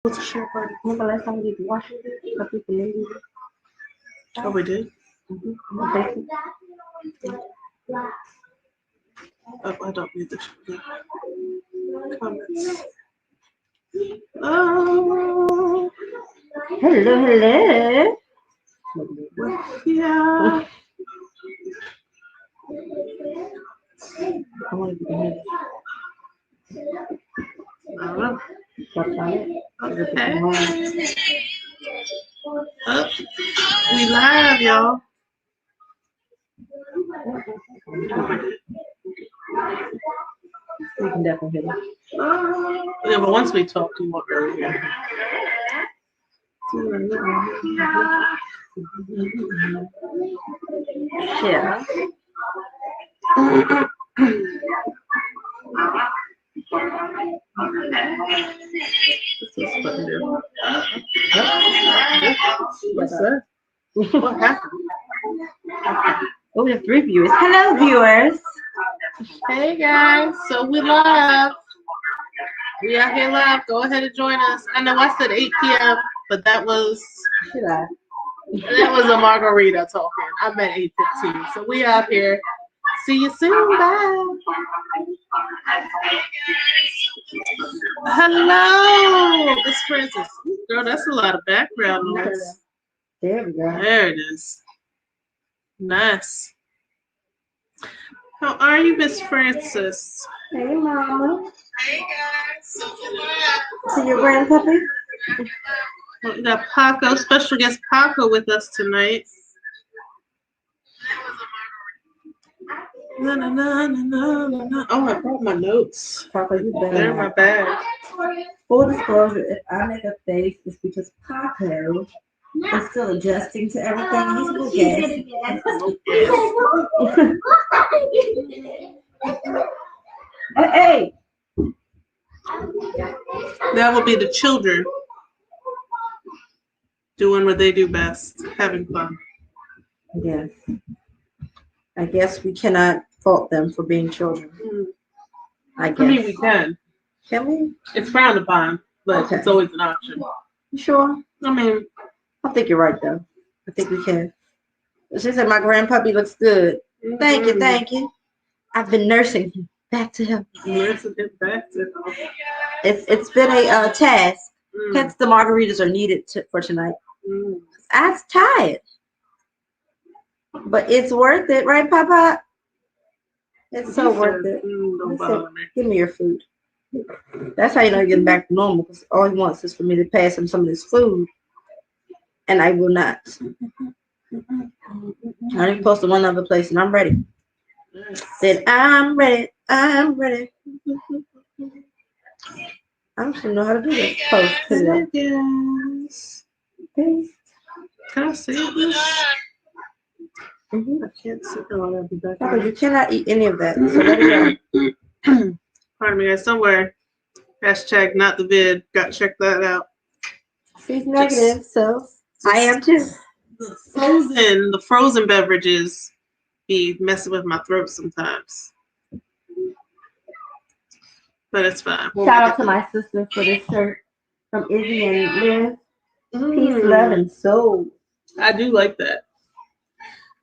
What's a share party? Remember last time we did Washington? A couple people needed it. Oh, we did? Mm-hmm. Oh, I don't need the comments. Oh, Hello, hello. yeah. I want to be here. I don't know. Okay. Okay. Oh, we live, y'all. We can definitely hear it. Yeah, but once we talk, you won't really hear. Yeah. What's button do? What's that? What happened? Oh, we have 3 viewers. Hello, viewers. Hey guys, so we live. We are here live. Go ahead and join us. I know I said 8 p.m., but that was a margarita talking. I meant 8:15. So we out here. See you soon. Bye. Hello, Miss Francis. Girl, that's a lot of background noise. There we go. There it is. Nice. How are you, Miss Francis? Hey, Mama. Hey guys. See your grandpuppy? We got Paco, special guest Paco with us tonight. Na, na, na, na, na, na. Oh, I brought my notes. Papa, you better. They're in my bag. Full disclosure, if I make a face, it's because Paco is still adjusting to everything. He's a good guess. Hey! That will be the children doing what they do best, having fun. Yes. I guess we cannot fault them for being children. I guess. I mean, we can. Can we? It's frowned upon, but Okay. it's always an option. You sure? I mean, I think you're right, though. I think we can. She said my grandpuppy looks good. Thank you, thank you. I've been nursing him back to health. Nursing him back to health. It's been a task. Hence the margaritas are needed for tonight. I was tired. But it's worth it, right, Papa? It's so worth it. Don't bother me. Give me your food. That's how you know you're getting back to normal, because all he wants is for me to pass him some of this food. And I will not. I only posted one other place, and I'm ready. Said, I'm ready. I'm ready. I just don't know how to do this. Post. Put it up. Yes. Paste. Can I see this? Mm-hmm. I can't see. Oh, I'll be back. Papa, you cannot eat any of that. So let it go. Pardon me, guys. Somewhere. Hashtag not the vid. Got to check that out. She's negative, so I am too. The frozen beverages be messing with my throat sometimes. But it's fine. Shout out to my sister for this shirt from Izzy and Liz. Peace, love, and soul. I do like that.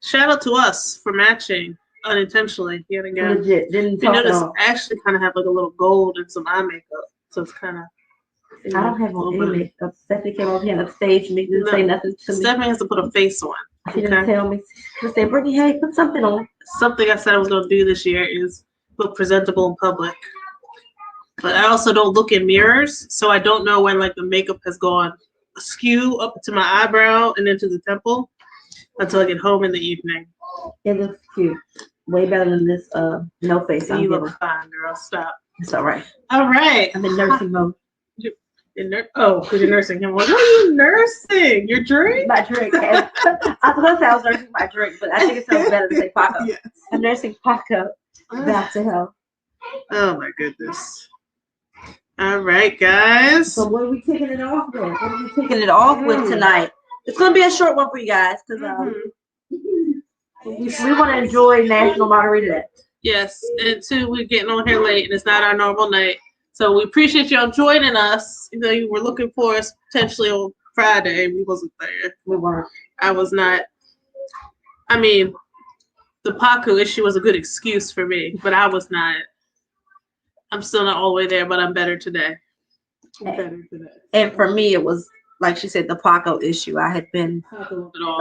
Shout out to us for matching unintentionally yet again. Legit. Didn't you notice I actually kind of have like a little gold and some eye makeup, so it's kind of. I don't have on any makeup. Stephanie came over here on stage and didn't say nothing to me. Stephanie has to put a face on. She didn't tell me. She said, Brittany, hey, put something on. Something I said I was going to do this year is look presentable in public. But I also don't look in mirrors, so I don't know when like the makeup has gone askew up to my eyebrow and into the temple until I get home in the evening. It looks cute. Way better than this no face. You look fine, girl. Stop. It's all right. All right. I'm in nursing mode. Because you're nursing him. What are you nursing? Your drink? My drink. I was going to say I was nursing my drink, but I think it sounds better to say Paco. Yes. I'm nursing Paco back to health. Oh, my goodness. All right, guys. So what are we kicking it off with? What are we kicking it off with tonight? It's going to be a short one for you guys, because we want to enjoy National Margarita Day. Yes, and two, we're getting on here late, and it's not our normal night. So we appreciate y'all joining us. You know, you were looking for us potentially on Friday. We wasn't there. We weren't. I was not. I mean, the Paco issue was a good excuse for me, but I was not. I'm still not all the way there, but I'm better today. And for me, it was like she said, the Paco issue. I had been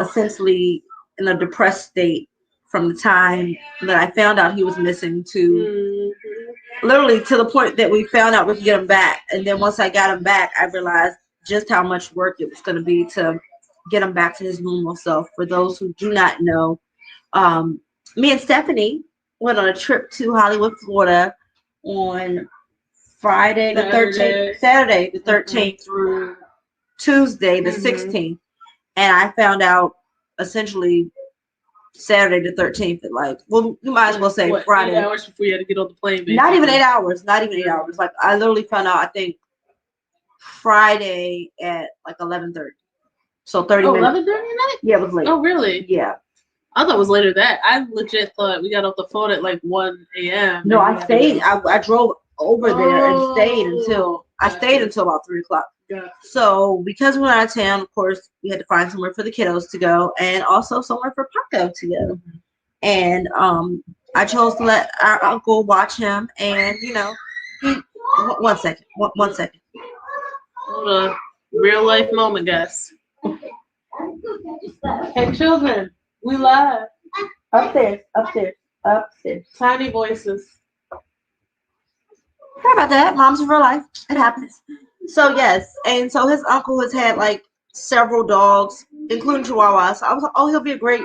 essentially in a depressed state from the time that I found out he was missing to literally to the point that we found out we could get him back. And then once I got him back, I realized just how much work it was going to be to get him back to his normal self. For those who do not know, me and Stephanie went on a trip to Hollywood, Florida on Saturday the 13th through Tuesday the 16th. And I found out essentially Saturday the 13th at like, well, you might as well say Friday. 8 hours before you had to get on the plane. Basically. Not even 8 hours. Not even 8 hours. Like I literally found out, I think, Friday at like 11:30. So 30 minutes. 11:30 at night? Yeah, it was late. Oh, really? Yeah. I thought it was later that. I legit thought we got off the phone at like 1 a.m. No, I stayed. I drove over there and stayed until about 3 o'clock. Yeah. So because we were out of town, of course, we had to find somewhere for the kiddos to go and also somewhere for Paco to go. And I chose to let our uncle watch him. And you know, one second. Hold on. Real life moment, guys. Hey, children, we live. Upstairs. Tiny voices. Sorry about that. Mom's in real life. It happens. So yes, and so his uncle has had like several dogs, including Chihuahuas. So I was like, oh, he'll be a great,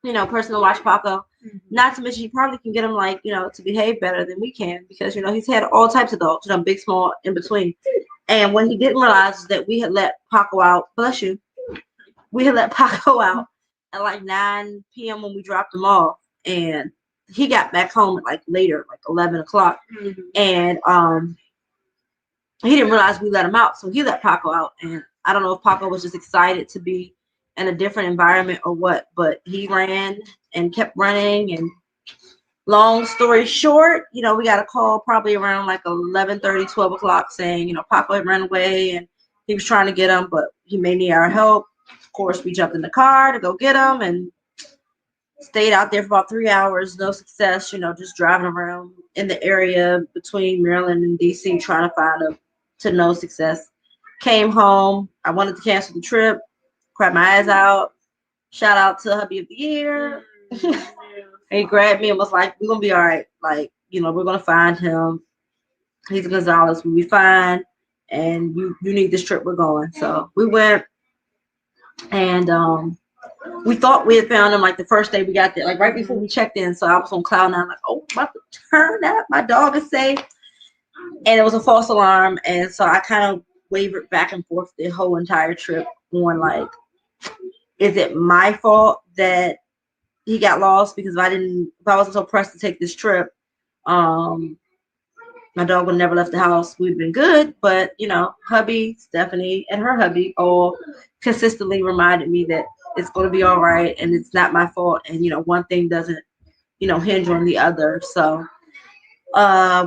person to watch Paco. Not to mention, you probably can get him like, to behave better than we can because he's had all types of dogs, big, small, in between. And when he didn't realize that we had let Paco out, bless you, we had let Paco out at like 9 p.m. when we dropped him off, and he got back home at like later, like 11 o'clock, and he didn't realize we let him out, so he let Paco out. And I don't know if Paco was just excited to be in a different environment or what, but he ran and kept running. And long story short, we got a call probably around like 11:30, 12 o'clock saying, Paco had run away and he was trying to get him, but he may need our help. Of course, we jumped in the car to go get him and stayed out there for about 3 hours. No success, just driving around in the area between Maryland and DC trying to find him, to no success. Came home. I wanted to cancel the trip. Cried my eyes out. Shout out to hubby of the year. He grabbed me and was like, we're going to be all right. Like, we're going to find him. He's a Gonzalez. We'll be fine. And you need this trip. We're going. So we went. And we thought we had found him like the first day we got there, like right before we checked in. So I was on cloud nine, like, oh, I'm about to turn up. My dog is safe. And it was a false alarm. And so I kind of wavered back and forth the whole entire trip on like, is it my fault that he got lost? Because if I wasn't so pressed to take this trip, my dog would have never left the house. We'd been good. But, hubby, Stephanie, and her hubby all consistently reminded me that it's going to be all right and it's not my fault. And, one thing doesn't, hinge on the other. So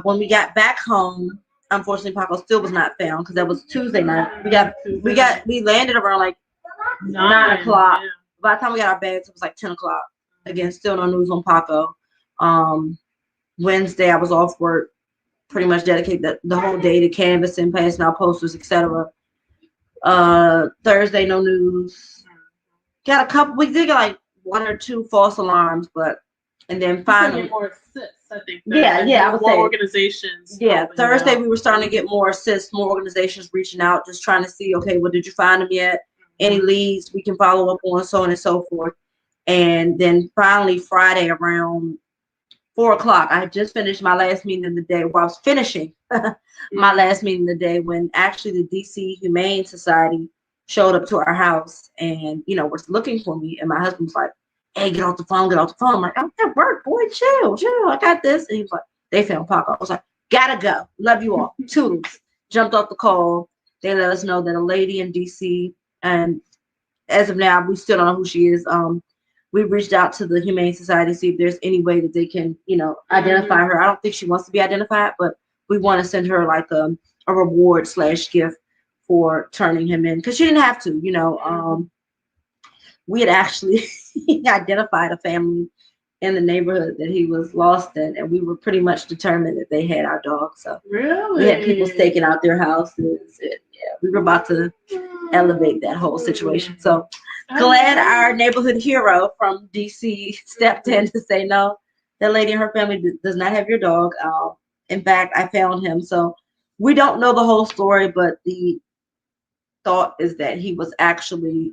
when we got back home, unfortunately, Paco still was not found because that was Tuesday night. We landed around like 9 o'clock. Yeah. By the time we got our bags, it was like 10 o'clock. Again, still no news on Paco. Wednesday, I was off work, pretty much dedicated the whole day to canvassing, passing out posters, etc. Thursday, no news. Got a couple. We did get like 1 or 2 false alarms, and then finally more assists, I think. Yeah, I would say organizations. Yeah, Thursday we were starting to get more assists, more organizations reaching out, just trying to see, okay, well, did you find them yet? Any leads we can follow up on, so on and so forth. And then finally Friday around 4 o'clock, I had just finished my last meeting of the day. Well, I was finishing my last meeting of the day when actually the DC Humane Society showed up to our house and, was looking for me. And my husband was like, hey, get off the phone. I'm like, I'm at work, boy, chill. I got this. And he was like, they found Paco. I was like, gotta go. Love you all. Toodles. Jumped off the call. They let us know that a lady in DC, and as of now, we still don't know who she is. We reached out to the Humane Society to see if there's any way that they can, identify her. I don't think she wants to be identified, but we want to send her like a reward / gift for turning him in, because she didn't have to, we had actually identified a family in the neighborhood that he was lost in, and we were pretty much determined that they had our dog. So Really, we had people staking out their houses, and yeah, we were about to elevate that whole situation. So glad our neighborhood hero from DC stepped in to say, no, that lady and her family does not have your dog. In fact, I found him. So we don't know the whole story, but the thought is that he was actually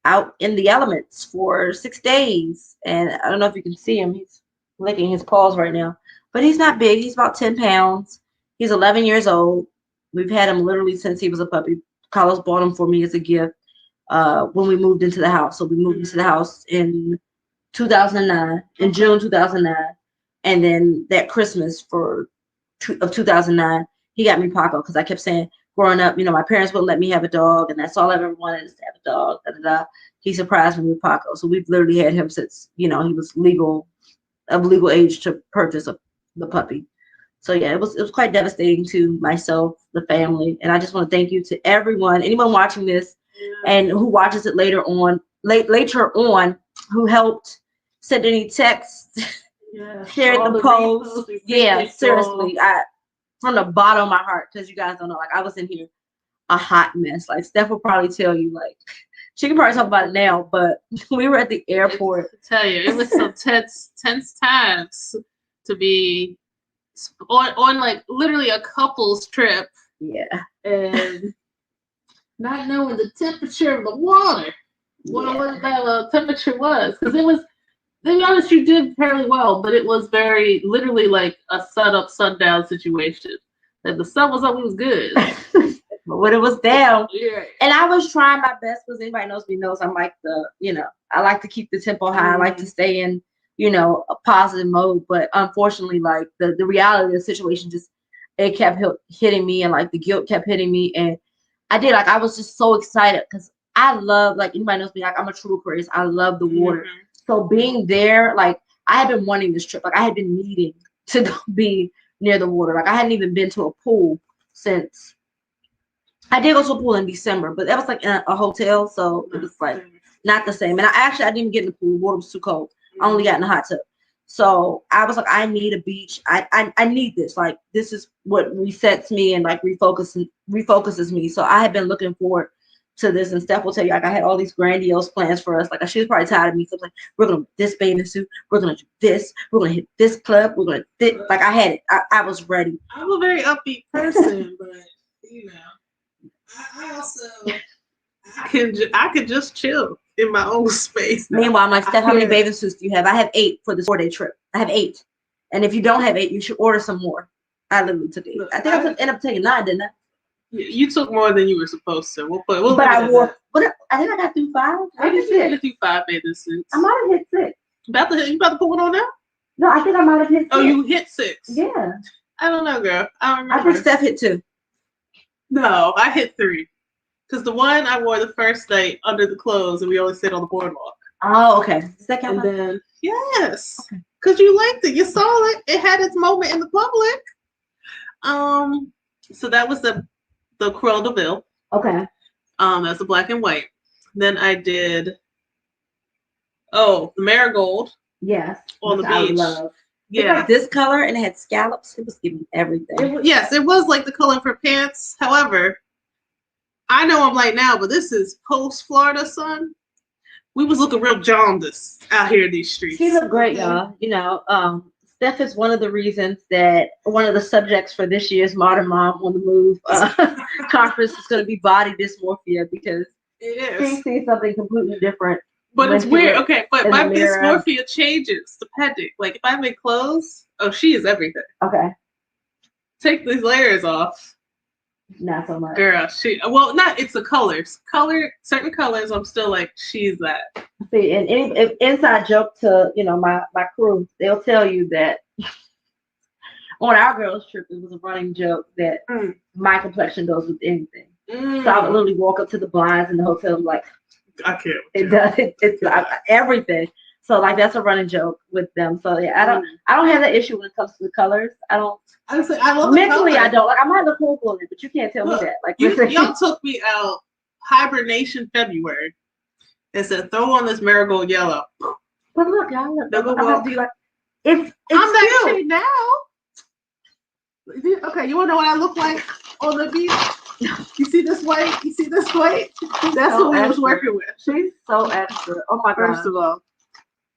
out in the elements for 6 days. And I don't know if you can see him. He's licking his paws right now. But he's not big. He's about 10 pounds. He's 11 years old. We've had him literally since he was a puppy. Carlos bought him for me as a gift when we moved into the house. So we moved into the house in 2009, in June 2009. And then that Christmas of 2009, he got me Paco, because I kept saying, growing up, my parents wouldn't let me have a dog, and that's all I ever wanted is to have a dog. Da, da, da. He surprised me with Paco. So we've literally had him since, he was of legal age to purchase the puppy. So yeah, it was quite devastating to myself, the family, and I just want to thank you to anyone watching this, and who watches it later on, who helped send any texts, shared the post. Yeah, seriously, from the bottom of my heart, because you guys don't know, like I was in here a hot mess. Like Steph will probably tell you, like she can probably talk about it now, but we were at the airport. I tell you, it was some tense times to be on like literally a couple's trip. Yeah. And not knowing the temperature of the water. What that temperature was. Because it was, to be honest, you did fairly well, but it was very literally like a sun-up, situation. And the sun was up, it was good. But when it was down, and I was trying my best, because anybody knows me knows I'm like I like to keep the tempo high. I like to stay in, a positive mode. But unfortunately, like the reality of the situation it kept hitting me, and like the guilt kept hitting me. And I was just so excited, because I love, like anybody knows me, like I'm a true Aquarius. I love the water. So being there, like I had been wanting this trip. Like I had been needing to be near the water. Like I hadn't even been to a pool since. I did go to a pool in December, but that was like in a hotel, so it was like not the same. And I didn't even get in the pool. The water was too cold. I only got in the hot tub. So I was like, I need a beach. I need this. Like this is what resets me and like refocuses me. So I had been looking forward to this, and Steph will tell you, like I had all these grandiose plans for us. Like she was probably tired of me. So like, we're gonna do this bathing suit. We're gonna do this. We're gonna hit this club. We're gonna this. Like I had it. I was ready. I'm a very upbeat person, but I also I could just chill in my own space. Meanwhile, I'm like, Steph, how many bathing suits do you have? I have 8 for this 4-day trip. I have 8, and if you don't have 8, you should order some more. I literally took 8. I think I ended up taking 9, didn't I? You took more than you were supposed to. We'll but I wore. I think I got through 5. I think you had to do 5 bathing suits. I might have hit 6. You about to put one on now? No, I think I might have hit 6. Oh, you hit 6? Yeah. I don't know, girl. I don't remember. I think Steph hit 2. No, I hit 3. Because the one I wore the first night under the clothes, and we always sit on the boardwalk. Oh, okay. Does that count? And then yes, because you liked it, you saw it. It had its moment in the public. So that was the Cruella de Vil. Okay. That's the black and white. Then I did. Oh, the marigold. Yes. On the beach. I love. Yeah. Like this color, and it had scallops. It was giving everything. Yes, it was like the color for pants. However, I know I'm light now, but this is post Florida sun. We was looking real jaundiced out here in these streets. She looked great, y'all. Steph is one of the subjects for this year's Modern Mom on the Move conference is going to be body dysmorphia, because she sees something completely different. But it's weird. Okay, but my dysmorphia changes depending. Like if I make clothes, she is everything. Okay. Take these layers off. Not so much. Girl, it's the colors. Certain colors, I'm still like, she's that. See, and if inside joke to, my crew, they'll tell you that on our girls' trip, it was a running joke that my complexion goes with anything. So I would literally walk up to the blinds in the hotel, like, I can't. It does. It's everything. So like that's a running joke with them. So yeah, I don't have that issue when it comes to the colors. I don't. Honestly, I love Mentally, the color. I don't. Like I might look horrible in it, but you can't tell me that. Like y'all took me out hibernation February. It said throw on this marigold yellow. But look, y'all look. I'm that shade now. Okay, you wanna know what I look like on the beach? You see this white? You see this white? That's so what we was working with. She's so extra. Oh my god. First of all,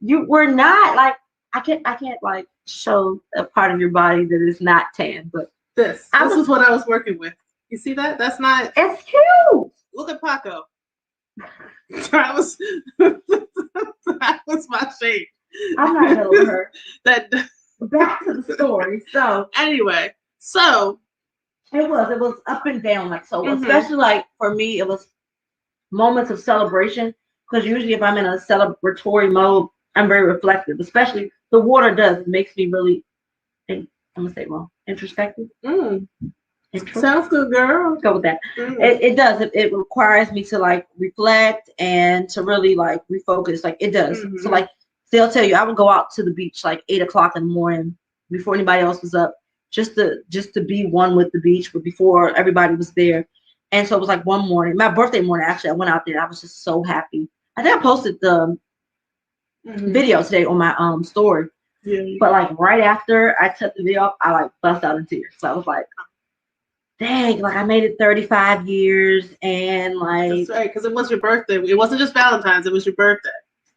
you were not like I can't like show a part of your body that is not tan, but this is what I was working with. You see that? That's not. It's cute. Look at Paco. That was my shade. I'm not over her. That back to the story. So anyway, so it was up and down, like so. Especially like for me, it was moments of celebration because usually if I'm in a celebratory mode, I'm very reflective. Especially the water makes me really. I'm gonna say wrong. Introspective. Sounds good, girl. Let's go with that. It does. It requires me to like reflect and to really like refocus. Like it does. So like they'll tell you I would go out to the beach like 8 o'clock in the morning before anybody else was up, just to be one with the beach, but before everybody was there. And so it was like one morning, my birthday morning. Actually, I went out there. I was just so happy. I think I posted the video today on my story. Yeah. But like right after I took the video off, I like bust out in tears. So I was like, dang, like I made it 35 years and like. That's right, because it was your birthday. It wasn't just Valentine's, it was your birthday.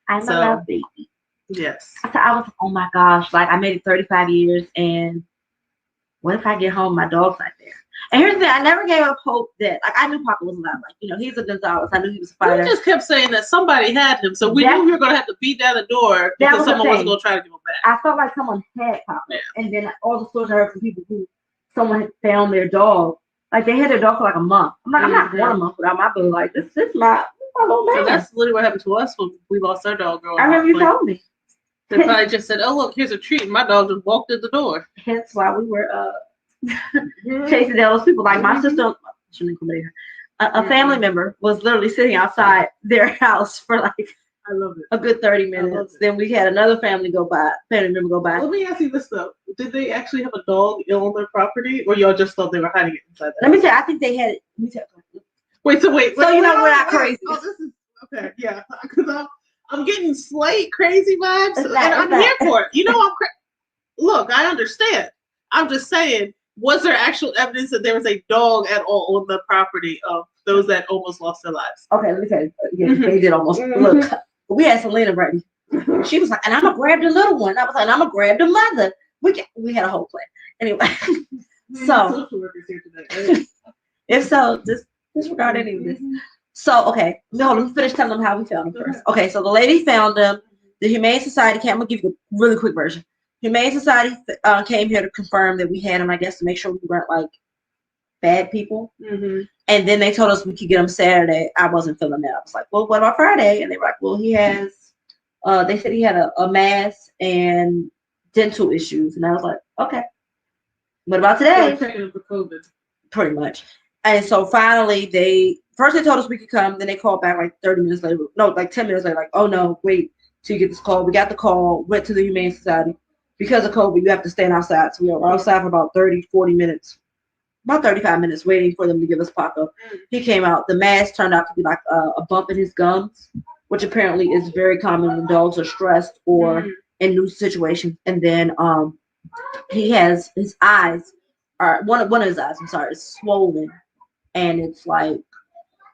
I'm a love baby. Yes. I was, oh my gosh, like I made it 35 years and what if I get home, my dog's not there? And here's the thing, I never gave up hope that, like I knew Papa was alive. Like, you know, he's a Gonzalez. I knew he was a fighter. You just kept saying that somebody had him, so we knew we were going to have to beat down the door because someone wasn't going to try to give him back. I felt like someone had Papa. Yeah. And then all the stories I heard from people who someone had found their dog. Like they had their dog for like a month. I'm like, I'm not going a month without my boo. Like this my little man. So that's literally what happened to us when we lost our dog growing up. I remember you told me. They probably just said, "Oh look, here's a treat." And my dog just walked in the door. Hence why we were chasing down those people. Like my sister, a family member was literally sitting outside their house for like I love it. A good 30 minutes. Then we had another family member go by. Let me ask you this though: did they actually have a dog on their property, or y'all just thought they were hiding it inside? Let me tell you, I think they had it. Wait. So you know we're not crazy. Oh, this is okay. Yeah, because I'm getting slight crazy vibes, and I'm here for it. You know, look, I understand. I'm just saying, was there actual evidence that there was a dog at all on the property of those that almost lost their lives? Okay, let me tell you. Yeah, they did almost. Look, we had Selena ready. She was like, and I'm gonna grab the little one. I was like, and I'm gonna grab the mother. We had a whole plan. Anyway, so if so, just disregard any of this. So okay, no, let me finish telling them how we found them first. Okay, so the lady found them. The Humane Society came. I'm gonna give you a really quick version. Humane Society came here to confirm that we had them. I guess to make sure we weren't like bad people. And then they told us we could get them Saturday. I wasn't feeling that. I was like, well, what about Friday? And they were like, well, he has. They said he had a mass and dental issues, and I was like, okay. What about today? Checking him for COVID. Pretty much. And so finally, they told us we could come. Then they called back like 30 minutes later. No, like 10 minutes later. Like, oh no, wait till you get this call. We got the call. Went to the Humane Society. Because of COVID, you have to stand outside. So we were outside for about 30, 40 minutes. About 35 minutes waiting for them to give us Paco. He came out. The mass turned out to be like a bump in his gums, which apparently is very common when dogs are stressed or in new situations. And then he has his eyes are one of his eyes. I'm sorry, is swollen, and it's like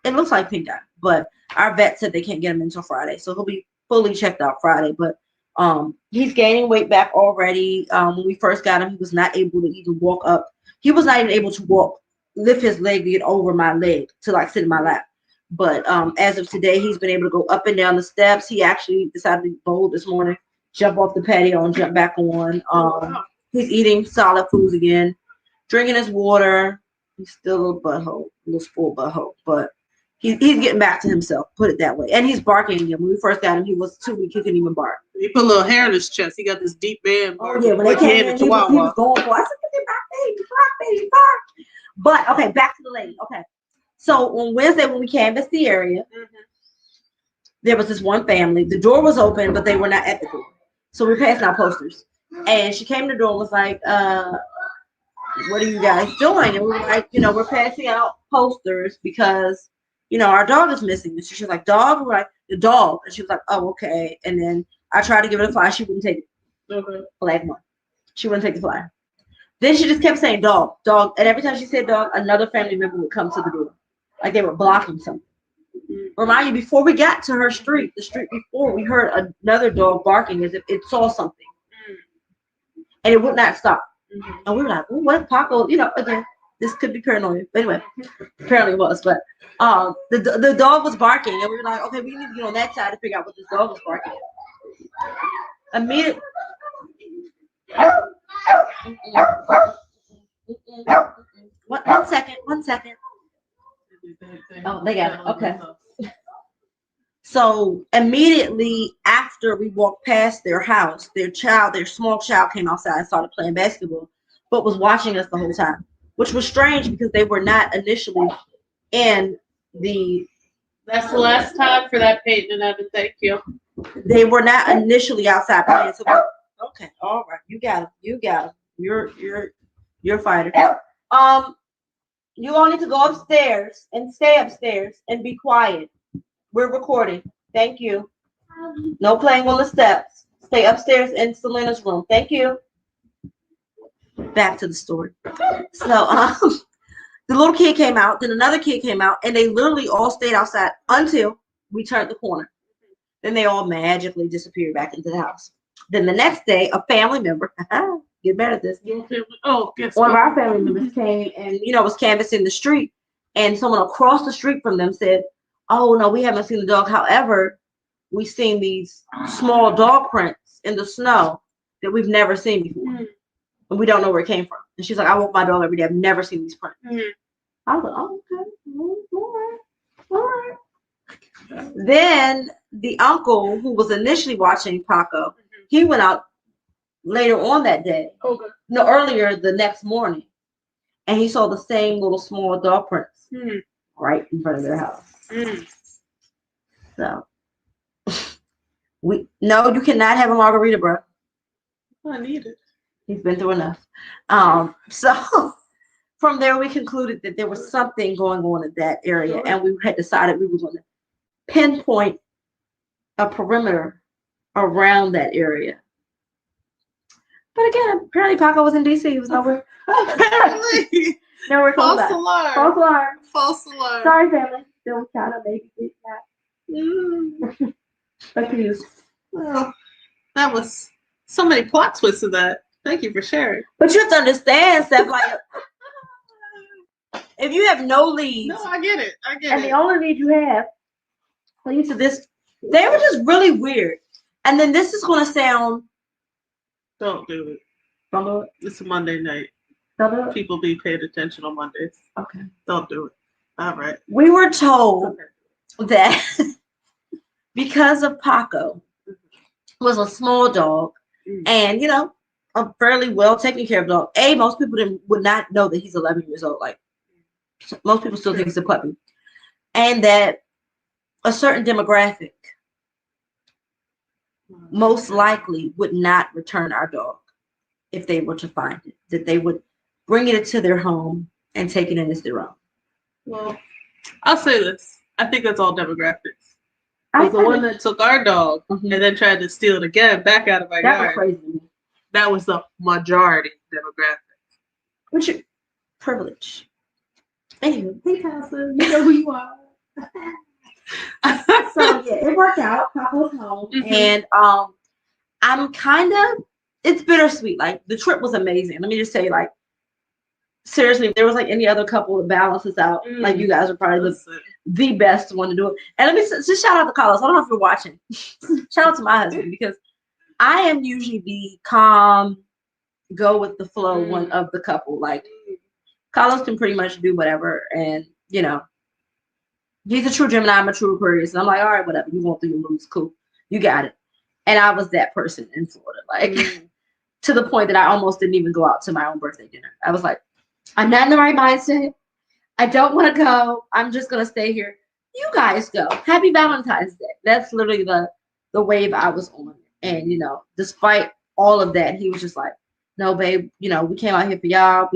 it looks like pink eye. But our vet said they can't get him until Friday, so he'll be fully checked out Friday. But he's gaining weight back already. When we first got him, he was not able to even walk up. He was not even able to lift his leg to get over my leg to like sit in my lap. But as of today, he's been able to go up and down the steps. He actually decided to be bold this morning, jump off the patio and jump back on. He's eating solid foods again, drinking his water. He's still a little butthole, a little spoiled butthole, but he's getting back to himself, put it that way. And he's barking again. When we first got him, he was 2 weeks, he couldn't even bark. He put a little hair in his chest. He got this deep band. Oh, yeah, when they came in, he was going for, I said, my baby, bark. But, okay, back to the lady. Okay. So on Wednesday when we canvassed the area, there was this one family. The door was open, but they were not at the door. So we were passing out posters. And she came to the door and was like, what are you guys doing? And we were like, we're passing out posters because, our dog is missing. And she was like, dog? We were like, the dog. And she was like, oh, okay. And then I tried to give her the flyer. She wouldn't take it. Okay. Black one. She wouldn't take the flyer. Then she just kept saying dog, dog. And every time she said dog, another family member would come to the door. Like they were blocking something. Remind you, before we got to her street, the street before, we heard another dog barking as if it saw something. And it would not stop. And we were like, oh, what, Paco? Again, this could be paranoia. But anyway, apparently it was. But the dog was barking. And we were like, okay, we need to get on that side to figure out what this dog was barking at. Immediately. One second. Oh, they got it. Okay. So immediately after we walked past their house, their small child came outside and started playing basketball, but was watching us the whole time, which was strange because they were not initially in the. That's the last time for that painting, Evan. Thank you. They were not initially outside playing. So okay, all right, you got him. You're a fighter. You all need to go upstairs and stay upstairs and be quiet. We're recording. Thank you. No playing on the steps. Stay upstairs in Selena's room. Thank you. Back to the story. So the little kid came out, then another kid came out, and they literally all stayed outside until we turned the corner. Then they all magically disappeared back into the house. Then the next day, a family member, get mad at this. One of our family members came and, was canvassing the street. And someone across the street from them said, oh, no, we haven't seen the dog. However, we've seen these small dog prints in the snow that we've never seen before. And we don't know where it came from. And she's like, I walk my dog every day. I've never seen these prints. I was like, oh, okay. All right. Then the uncle who was initially watching Paco, he went out later on that day. Okay. No, earlier the next morning. And he saw the same little small dog prints right in front of their house. So you cannot have a margarita, bro. I need it. He's been through enough. So from there we concluded that there was something going on in that area, and we had decided we were going to pinpoint a perimeter around that area. But again, apparently Paco was in DC. He was nowhere. Apparently. Nowhere close. False alarm. False alarm. False alarm. Sorry, family. Still was trying to maybe get that. Back to you. Well, that was so many plot twists in that. Thank you for sharing. But you have to understand, Steph, like, if you have no leads. No, I get it. And the only lead you have leads to this. They were just really weird. And then this is going to sound. Don't do it. Don't do it. It's a Monday night. Don't do it. People be paying attention on Mondays. Okay. Don't do it. All right. We were told that because of Paco was a small dog and, a fairly well taken care of dog. Most people would not know that he's 11 years old. Like, most people still think he's a puppy. And that a certain demographic most likely would not return our dog if they were to find it. That they would bring it into their home and take it in as their own. Well, I'll say this. I think that's all demographics. The one that took our dog and then tried to steal it again back out of our yard. That was crazy. That was the majority demographic. Which is privilege. Anyway, hey, Casa, you know who you are. So yeah, it worked out. Paco was home, and I'm it's bittersweet. Like, the trip was amazing. Let me just say, like, seriously, if there was like any other couple that balances out, like, you guys are probably the best one to do it. And let me just shout out to Carlos. I don't know if you're watching. Shout out to my husband, because I am usually the calm, go with the flow one of the couple. Like, Carlos can pretty much do whatever, and he's a true Gemini, I'm a true Aquarius, and I'm like, all right, whatever, you want to lose, cool, you got it. And I was that person in Florida, like to the point that I almost didn't even go out to my own birthday dinner. I was like, I'm not in the right mindset. I don't want to go. I'm just gonna stay here. you guys go. Happy Valentine's Day. That's literally the wave I was on. And, you know, despite all of that, he was just like, no, babe, you know, we came out here for y'all.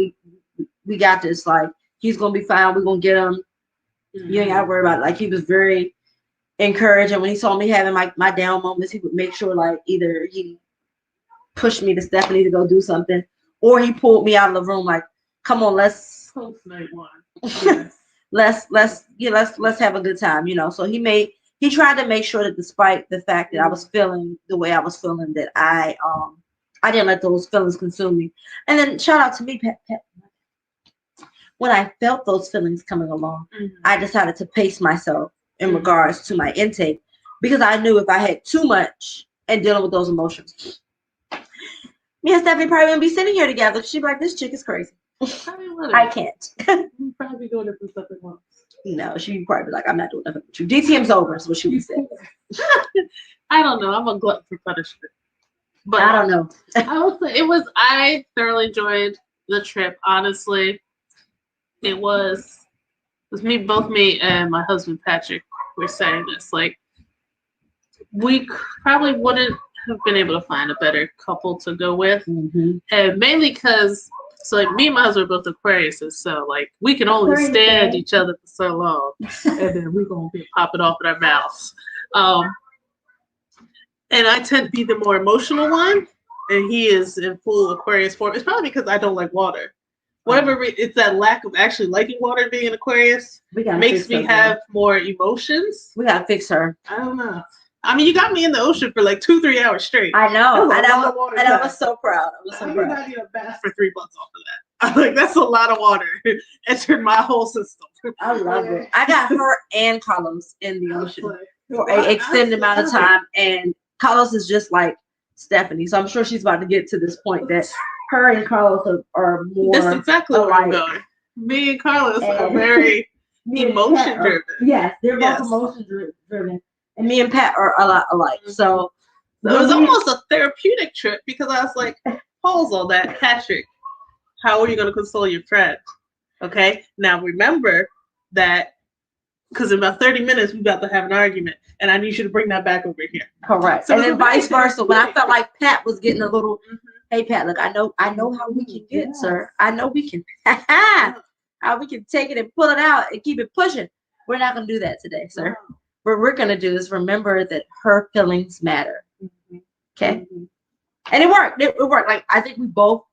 We got this. Like, he's going to be fine. We're going to get him. You ain't got to worry about it. Like, he was very encouraging. When he saw me having my down moments, he would make sure, like, either he pushed me to Stephanie to go do something, or he pulled me out of the room like, come on, let's Post night one. Yes. let's have a good time, you know. So he tried to make sure that despite the fact that I was feeling the way I was feeling, that I didn't let those feelings consume me. And then shout out to me, Pat. When I felt those feelings coming along, I decided to pace myself in regards to my intake, because I knew if I had too much and dealing with those emotions, me and Stephanie probably wouldn't be sitting here together. She'd be like, this chick is crazy. I can't. You probably doing different stuff at once. No, she'd probably be like, I'm not doing nothing with you. DTM's over is what she would say. I don't know. I'm a glutton for punishment. But I don't know. I will say I thoroughly enjoyed the trip, honestly. It was both me and my husband Patrick were saying this. Like, we probably wouldn't have been able to find a better couple to go with. And mainly because, so like, me and my husband are both Aquariuses, so like, we can only stand each other for so long, and then we're gonna be popping off in our mouths. And I tend to be the more emotional one, and he is in full Aquarius form. It's probably because I don't like water. Whatever, it's that lack of actually liking water being an Aquarius makes me have more emotions. We gotta fix her. I don't know. I mean, you got me in the ocean for like 2-3 hours straight. I know. And I was so proud. I did not need a bath for 3 months off of that. I'm like, that's a lot of water. Entered my whole system. I love it. I got her and Carlos in the ocean for an extended amount of time. And Carlos is just like Stephanie. So I'm sure she's about to get to this point that her and Carlos are more. That's exactly where I'm going. Me and Carlos are very emotion driven. Yes, they're both emotion driven. And me and Pat are a lot alike. So it was almost a therapeutic trip, because I was like, pause on that, Patrick. How are you going to console your friend? Okay. Now remember that, because in about 30 minutes we're about to have an argument, and I need you to bring that back over here. Correct. So, and then vice versa. When I felt like Pat was getting a little, hey Pat, look, I know how we can get, sir. I know we can. How we can take it and pull it out and keep it pushing. We're not going to do that today, sir. What we're going to do is remember that her feelings matter. Okay? And it worked. It worked. Like, I think we both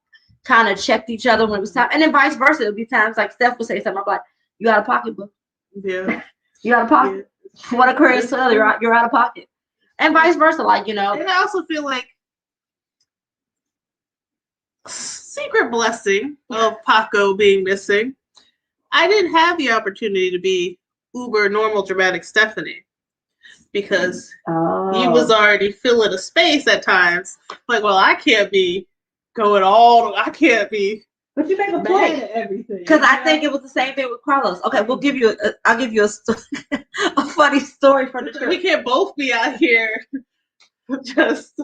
kind of checked each other when it was time. And then vice versa. It would be times like Steph would say something. I'm like, you got a pocketbook. Yeah. You got a pocket. Yeah. What Aquarius said, you're out of pocket. And vice versa. Like, you know. And I also feel like secret blessing of Paco being missing. I didn't have the opportunity to be uber normal dramatic Stephanie, because he was already filling a space at times. Like, well, I can't be going all. I can't be. But you make a point. Everything. Because I think it was the same thing with Carlos. Okay, I'll give you a funny story from the trip. We can't both be out here. Just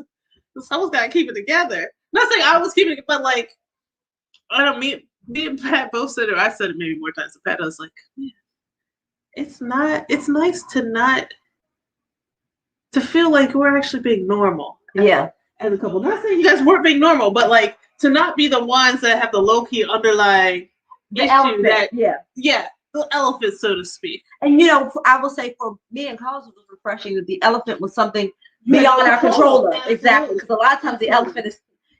someone's got to keep it together. Not saying I was keeping it, but like, I don't mean. Me and Pat both said it. I said it maybe more times than Pat. I was like, man, it's nice to feel like we're actually being normal. Yeah. As a couple. Not saying you guys weren't being normal, but like, to not be the ones that have the low-key underlying issue elephant, the elephant, so to speak. And you know, I will say for me and Carlos, it was refreshing that the elephant was something beyond our control of. Exactly. Because a lot of times the elephant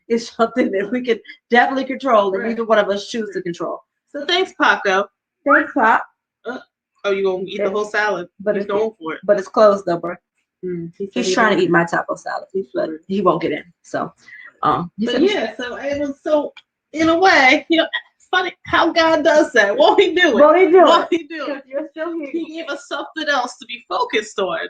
is something that we can definitely control, and neither one of us choose to control. So thanks, Paco. Thanks, Pop. You gonna eat the whole salad? But he's going for it. But it's closed though, bro. He's trying to eat my taco salad, but he won't get in. So, so it was so, in a way, you know, it's funny how God does that. Won't He do it? Won't He do it? You're still here. He gave us something else to be focused on,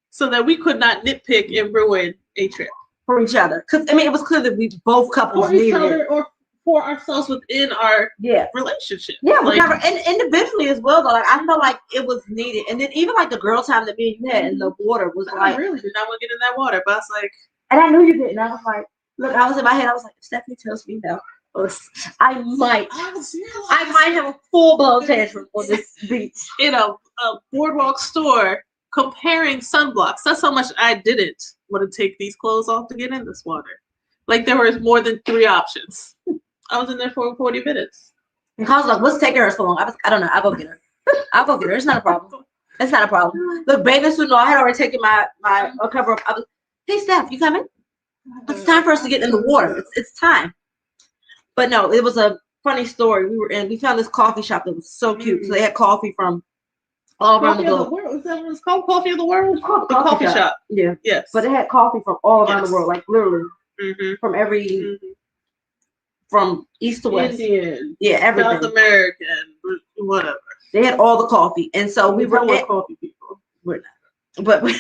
so that we could not nitpick and ruin a trip for each other. Because I mean, it was clear that we both couples needed it. Or for ourselves within our relationship. Yeah, like, and individually as well though. Like, I felt like it was needed. And then even like the girl time that me and you had in the water was like, I really did not want to get in that water, but I was like, and I knew you didn't. I was like, look, I was in my head, I was like, if Stephanie tells me no, I might have a full blown tantrum on this beach. In a boardwalk store comparing sunblocks. That's how much I didn't want to take these clothes off to get in this water. Like there was more than 3 options. I was in there for 40 minutes. And Kyle's like, what's taking her so long? I don't know. I'll go get her. It's not a problem. It's not a problem. Look, bathing suit, no, I had already taken my cover up. Hey, Steph, you coming? It's time for us to get in the water. It's time. But no, it was a funny story. We found this coffee shop that was so cute. So they had coffee from all around the globe. Is that what it's called? Coffee of the World? It's called the coffee shop. Yeah. Yes. But it had coffee from all around the world, like literally from every from east to west. Indian. Yeah, everything. South American, whatever. They had all the coffee. And so we were coffee people. We're not. But we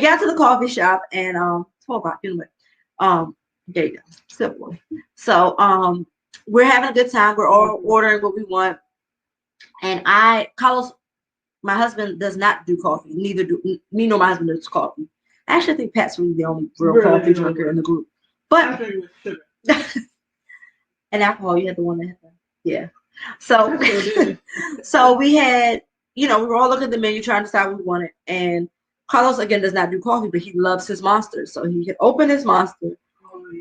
got to the coffee shop and 12 o'clock anyway. There you go. Good boy. So we're having a good time. We're all ordering what we want. And Carlos, my husband does not do coffee. Neither do me nor my husband does coffee. I actually think Pat's really the only real coffee drinker in the group. But and alcohol, you had the one that had that. Yeah. So so we had, we were all looking at the menu trying to decide what we wanted. And Carlos again does not do coffee, but he loves his Monster. So he had opened his Monster.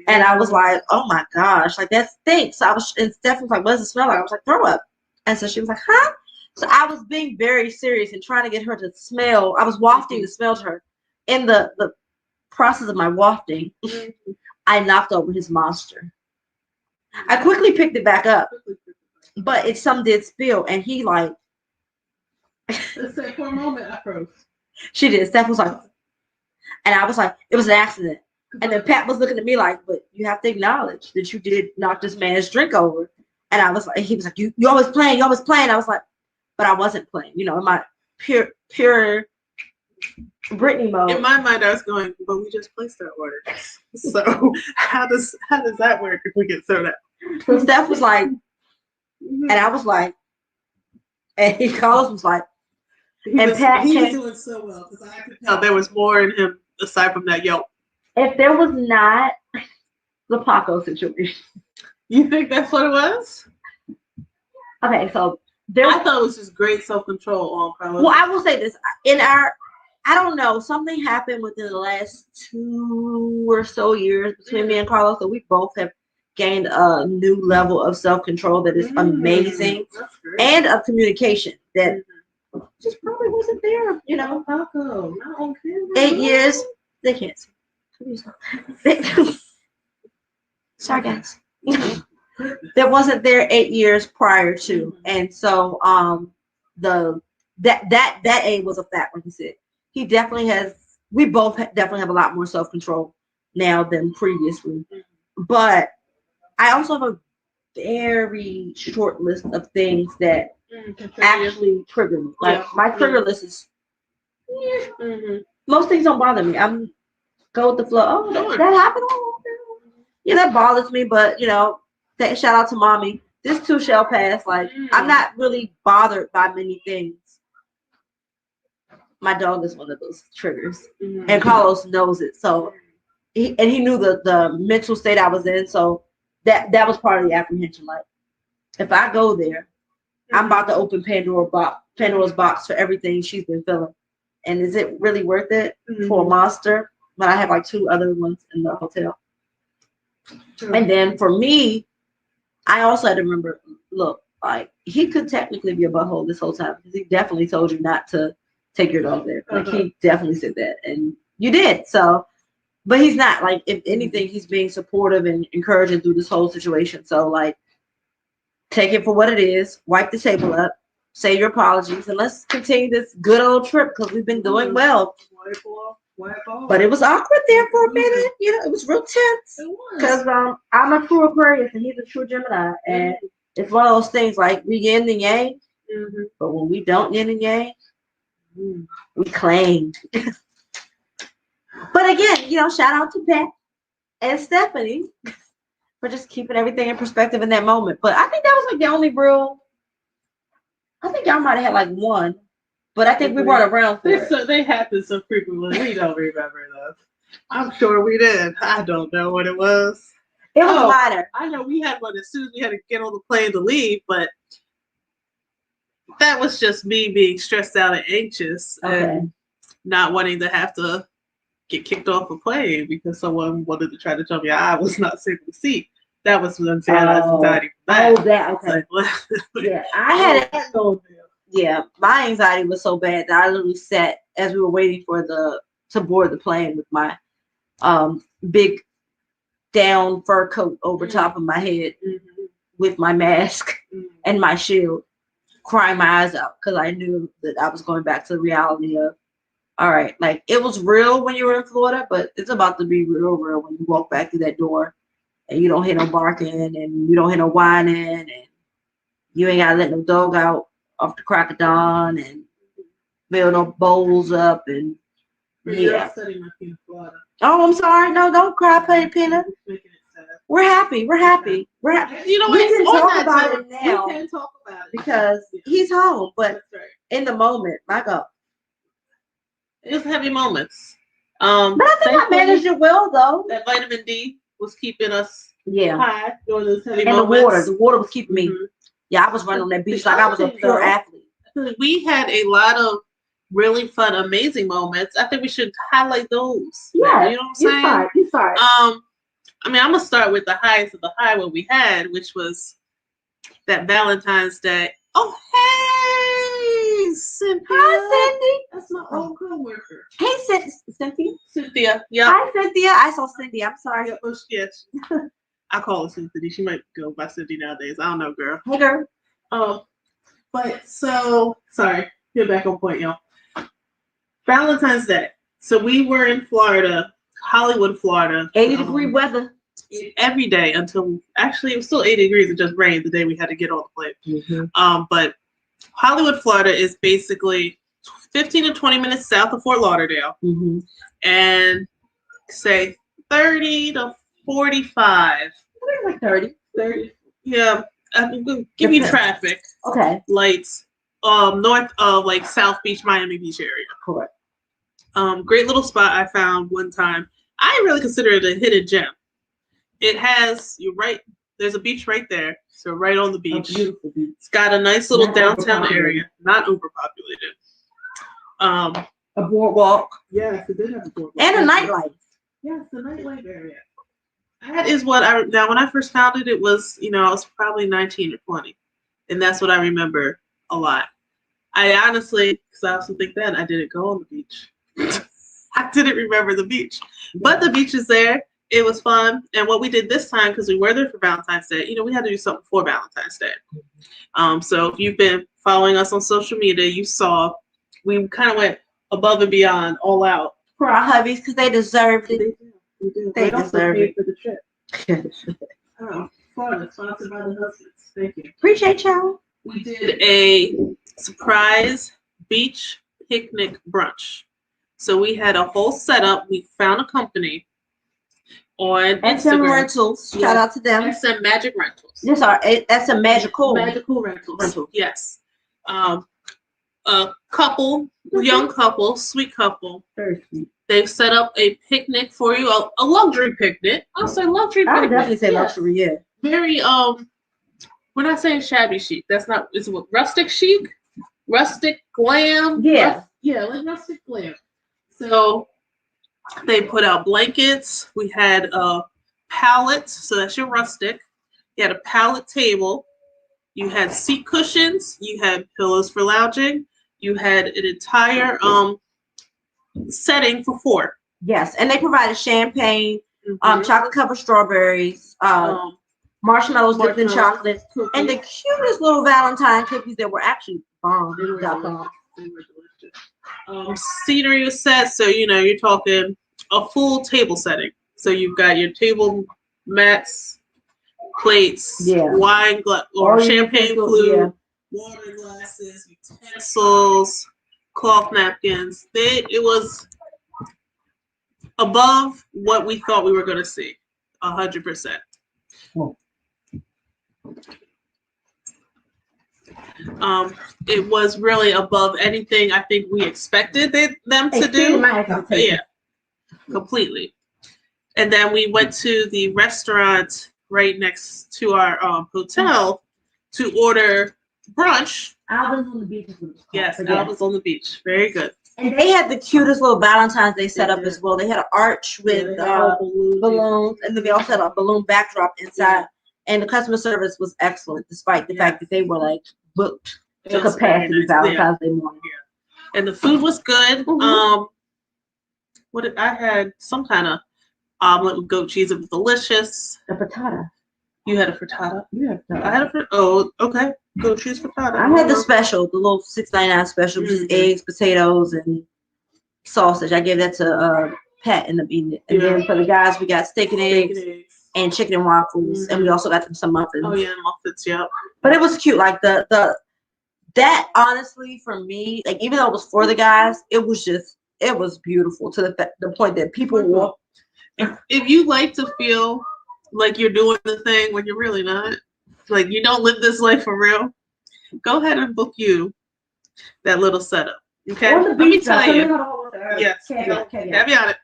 And I was like, oh my gosh, like that stinks. So and Steph was like, what does it smell like? I was like, throw up. And so she was like, huh? So I was being very serious and trying to get her to smell. I was wafting the smell to her. In the process of my wafting, I knocked over his Monster. I quickly picked it back up, but some did spill, and he like. For a moment, I froze. She did. Steph was like, and I was like, it was an accident. And then Pat was looking at me like, but you have to acknowledge that you did knock this man's drink over. And I was like, he was like, you always playing, you always playing. I was like, but I wasn't playing, in my pure Britney mode. In my mind, I was going, but we just placed our order. So how does that work if we get thrown out? So Steph was like, and I was like, and Carlos was like, Pat he was doing so well because I could tell there was more in him aside from that yelp. If there was not the Paco situation. You think that's what it was? Okay, so I thought it was just great self-control on Carlos. Well, I will say this. I don't know, something happened within the last 2 or so years between me and Carlos that we both have gained a new level of self-control that is amazing and of communication that just probably wasn't there, Paco, not on camera. 8 years, they can't see. Sorry, guys. That wasn't there 8 years prior to, and so that A was a fact, like you said. He definitely has. We both definitely have a lot more self-control now than previously, but I also have a very short list of things that actually trigger me. Like my trigger list is most things don't bother me. I'm go with the flow. Oh, that happened. Yeah, that bothers me, but shout out to mommy. This too shall pass. Like I'm not really bothered by many things. My dog is one of those triggers, and Carlos knows it. So, he knew the mental state I was in. So that was part of the apprehension. Like if I go there, I'm about to open Pandora's box for everything she's been feeling, and is it really worth it for a Monster? But I have like 2 other ones in the hotel. And then for me, I also had to remember, look, like he could technically be a butthole this whole time because he definitely told you not to take your dog there. Like he definitely said that, and you did. So, but he's not. Like if anything, he's being supportive and encouraging through this whole situation. So like, take it for what it is. Wipe the table up. Say your apologies, and let's continue this good old trip because we've been doing well. But it was awkward there for a minute. It was real tense. Because I'm a true Aquarius and he's a true Gemini. And it's one of those things like we yin and yang. But when we don't yin and yang, we claim. But again, shout out to Pat and Stephanie for just keeping everything in perspective in that moment. But I think that was like the only real. I think y'all might have had like one. But I think we weren't around for it. They happen so frequently. We don't remember those. I'm sure we did. I don't know what it was. It was minor. I know we had one as soon as we had to get on the plane to leave, but that was just me being stressed out and anxious and not wanting to have to get kicked off a plane because someone wanted to try to tell me I was not safe in the seat. That was anxiety. Okay. Yeah, I had it. Yeah, my anxiety was so bad that I literally sat as we were waiting for to board the plane with my big down fur coat over top of my head with my mask and my shield, crying my eyes out because I knew that I was going back to the reality of, all right, like it was real when you were in Florida, but it's about to be real when you walk back through that door and you don't hear no barking and you don't hear no whining and you ain't gotta let no dog out off the crack of dawn and build no bowls up and Oh, I'm sorry. No, don't cry, Peanut. We're happy. We're happy. We're happy. You know, we can talk about it now. We can talk about it because he's home, but in the moment, my God, it was heavy moments. But I think I managed it well, though. That vitamin D was keeping us Yeah. high during those heavy And moments. the water was keeping me. Yeah, I was running on that beach like I was a pure athlete. We had a lot of really fun, amazing moments. I think we should highlight those. Yeah, you know what I'm saying? You start. I mean, I'm gonna start with the highest of the high what we had, which was that Valentine's Day. Oh, hey, Cynthia. Hi, Cindy. That's my old coworker. Hey, Cynthia. Cynthia. Yeah. Hi, Cynthia. I saw Cindy. I'm sorry. Yes. I call her Cynthia. She might go by Cindy nowadays. I don't know, girl. Hey, girl. But so sorry. Get back on point, y'all. Valentine's Day. So we were in Florida, Hollywood, Florida. 80-degree weather. Every day until actually it was still 80 degrees. It just rained the day we had to get on the plane. But Hollywood, Florida is basically 15 to 20 minutes south of Fort Lauderdale, and say 30 to 45. Like 30. Yeah, give you traffic. Okay. Lights. North of like South Beach, Miami Beach area. Correct. Great little spot I found one time. I really consider it a hidden gem. It has there's a beach right there. So right on the beach. A beautiful beach. It's got a nice little downtown area, not overpopulated. A boardwalk. Yes, it did have a boardwalk. And a nightlife. Yes, the nightlife area. That is what now when I first found it, it was, I was probably 19 or 20. And that's what I remember a lot. I honestly, because I also think then I didn't go on the beach. I didn't remember the beach. But the beach is there. It was fun. And what we did this time, because we were there for Valentine's Day, we had to do something for Valentine's Day. So if you've been following us on social media, you saw we kind of went above and beyond, all out. For our hubbies, because they deserved it. They deserve it. For the trip. Florida, sponsored by the husbands. Thank you. Appreciate y'all. We did a surprise beach picnic brunch. So we had a whole setup. We found a company on SM Instagram. Rentals. Shout out to them. SM Magic Rentals. Yes, SM Magical. Magical Rentals. Yes. A couple, young couple, sweet couple. Very sweet. They've set up a picnic for you, a luxury picnic. I'll say luxury picnic. I would definitely say luxury, yeah. Very, we're not saying shabby chic. That's not, it's what, rustic chic? Rustic glam? Yeah. Yeah, like rustic glam. So they put out blankets. We had a pallet, so that's your rustic. You had a pallet table. You had seat cushions. You had pillows for lounging. You had an entire setting for 4. Yes, and they provided champagne, chocolate covered strawberries, marshmallows dipped in chocolate, and the cutest little Valentine cookies that were actually bomb. They were delicious. Scenery was set, so you're talking a full table setting. So you've got your table mats, plates, wine or champagne flute, water glasses, utensils, cloth napkins. It was above what we thought we were going to see, 100%. It was really above anything I think we expected them to do. Yeah, completely. And then we went to the restaurant right next to our hotel to order brunch. Alvin's on the beach. Yes, Alvin's on the beach. Very good. And they had the cutest little Valentine's Day set up as well. They had an arch with balloons, and then they also had a balloon backdrop inside. Yeah. And the customer service was excellent, despite the fact that they were like booked to capacity Valentine's Day morning. Yeah. And the food was good. I had some kind of omelet with goat cheese. It was delicious. A frittata. You had a frittata? Yeah. I had okay. Goat cheese frittata. I had the special, the little $6.99 special, which is eggs, potatoes, and sausage. I gave that to Pat in the evening. And then for the guys, we got steak and eggs and chicken and waffles, and we also got them some muffins. Oh yeah, muffins, yeah. But it was cute. Like that honestly for me, like even though it was for the guys, it was beautiful to the point that people were. If you like to feel like you're doing the thing when you're really not, like you don't live this life for real, go ahead and book you that little setup. Okay, let me tell you. Yes, have you on it.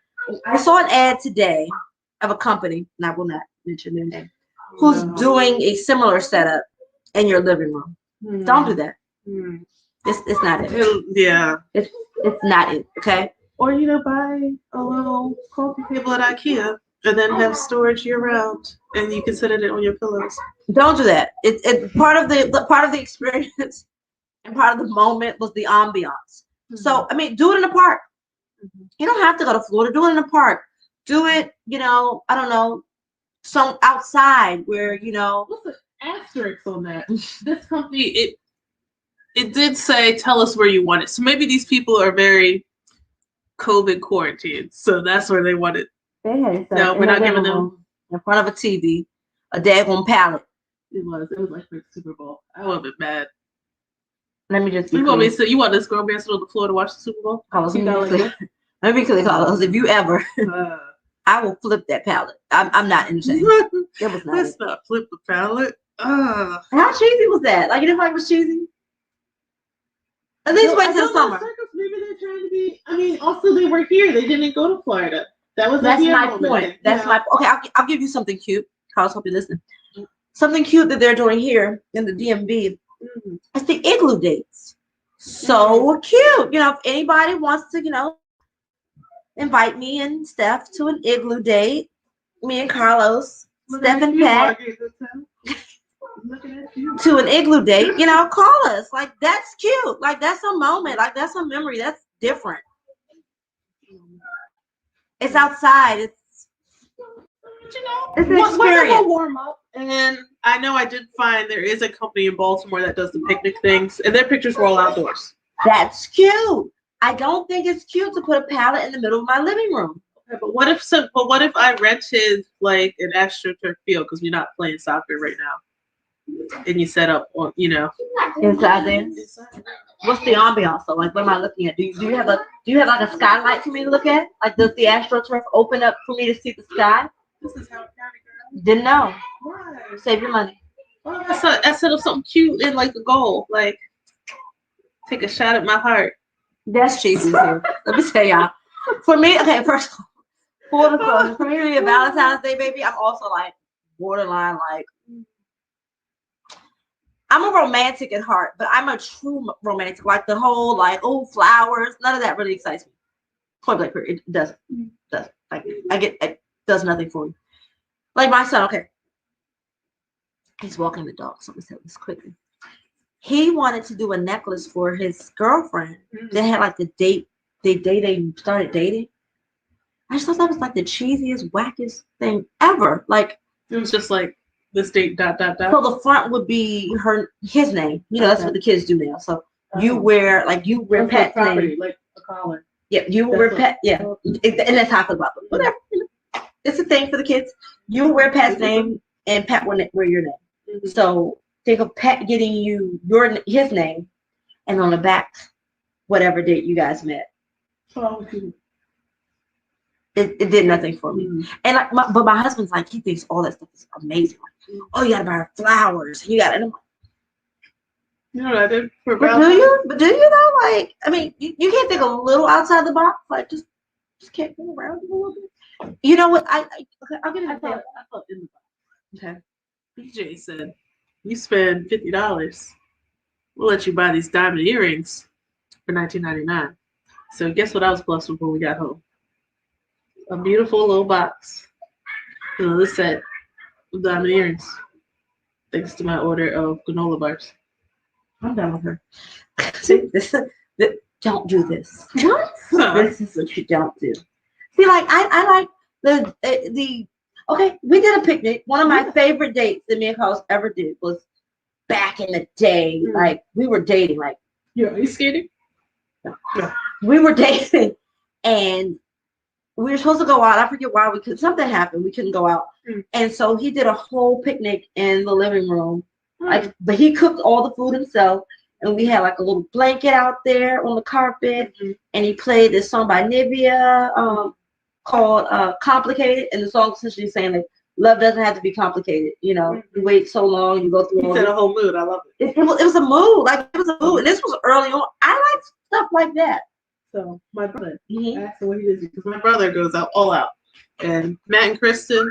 I saw an ad today of a company, and I will not mention their name, who's doing a similar setup in your living room. Don't do that. It's not it. It's not it. Okay. Or buy a little coffee table at IKEA and then have storage year round, and you can sit it on your pillows. Don't do that. It's part of the experience and part of the moment was the ambiance. So I mean, do it in the park. You don't have to go to Florida. Do it in the park. Do it. I don't know, some outside where What's the asterisk on that? This company it did say tell us where you want it. So maybe these people are very COVID quarantined, so that's where they want it. They had it. No, we're not giving them in front of a TV, a daggone pallet. It was like for the Super Bowl. I would have been mad. Let me just. You want this girl dancing on the floor to watch the Super Bowl? Let me be clear, Carlos. If you ever, I will flip that pallet. I'm not insane. It was not. Let's not flip the pallet. How cheesy was that? Like you didn't think it was cheesy? At least wait till the summer. Maybe they're trying to be. I mean, also they were here. They didn't go to Florida. That's my point. Okay. I'll give you something cute. Carlos, hope you listen. Something cute that they're doing here in the DMV. It's the igloo dates. So cute. If anybody wants to, invite me and Steph to an igloo date, me and Carlos, Steph and Pat. To an igloo date, call us. Like that's cute. Like that's a moment. Like that's a memory. That's different. It's outside. It's an experience. Wonderful warm up. And I know I did find there is a company in Baltimore that does the picnic things, and their pictures were all outdoors. That's cute. I don't think it's cute to put a pallet in the middle of my living room. Okay, but what if I rented like an AstroTurf field because we're not playing soccer right now? And you set up on, inside there. What's the ambiance though? Like, what am I looking at? Do you have like a skylight for me to look at? Like, does the AstroTurf open up for me to see the sky? This is how girl. Didn't know. Why? Save your money. Well, I set up something cute in like a goal, like take a shot at my heart. That's cheesy too. Let me tell y'all. For me, okay, first of all, full disclosure, for me to be a Valentine's Day baby, I'm also like borderline like. I'm a romantic at heart, but I'm a true romantic. Like the whole flowers, none of that really excites me. Point blank, it doesn't. Like it does nothing for me. Like my son, okay. He's walking the dog, so I'm gonna say this quickly. He wanted to do a necklace for his girlfriend. They had like the date. They started dating. I just thought that was like the cheesiest, wackest thing ever. Like it was just like this date ... So the front would be his name. That's what the kids do now. So you wear Pat's name, like a collar. Yeah, you wear Pat. Yeah, and that's how I feel about it. Whatever. It's a thing for the kids. You wear Pat's name, and Pat will wear your name. So think of Pat getting you his name, and on the back, whatever date you guys met. It did nothing for me. And but my husband's like, he thinks all that stuff is amazing. Like, oh, you gotta buy her flowers. You gotta. I did for But do you though? Like, I mean, you can't think a little outside the box. Like, just can't go around a little bit. You know what? Okay, I'll give you an example. I thought in the Okay. BJ said, you spend $50, we'll let you buy these diamond earrings for $19.99. So guess what I was blessed with when we got home? A beautiful little box. This set of diamond earrings. Thanks to my order of granola bars. I'm done with her. See, don't do this. What? This is what you don't do. See, like I like the. Okay, we did a picnic. One of my favorite dates that me and Carlos ever did was back in the day. Like we were dating. Like you're ice skating? No. We were dating, and we were supposed to go out. I forget why we could. Something happened. We couldn't go out, and so he did a whole picnic in the living room. Like, but he cooked all the food himself. And we had like a little blanket out there on the carpet, and he played this song by Nivea called "Complicated," and the song essentially saying like love doesn't have to be complicated. You know, you wait so long, you go through. He set a whole mood. I love it. It was a mood, like it was a mood, and this was early on. I like stuff like that. So my brother, asked him what he did because my brother goes out all out, and Matt and Kristen,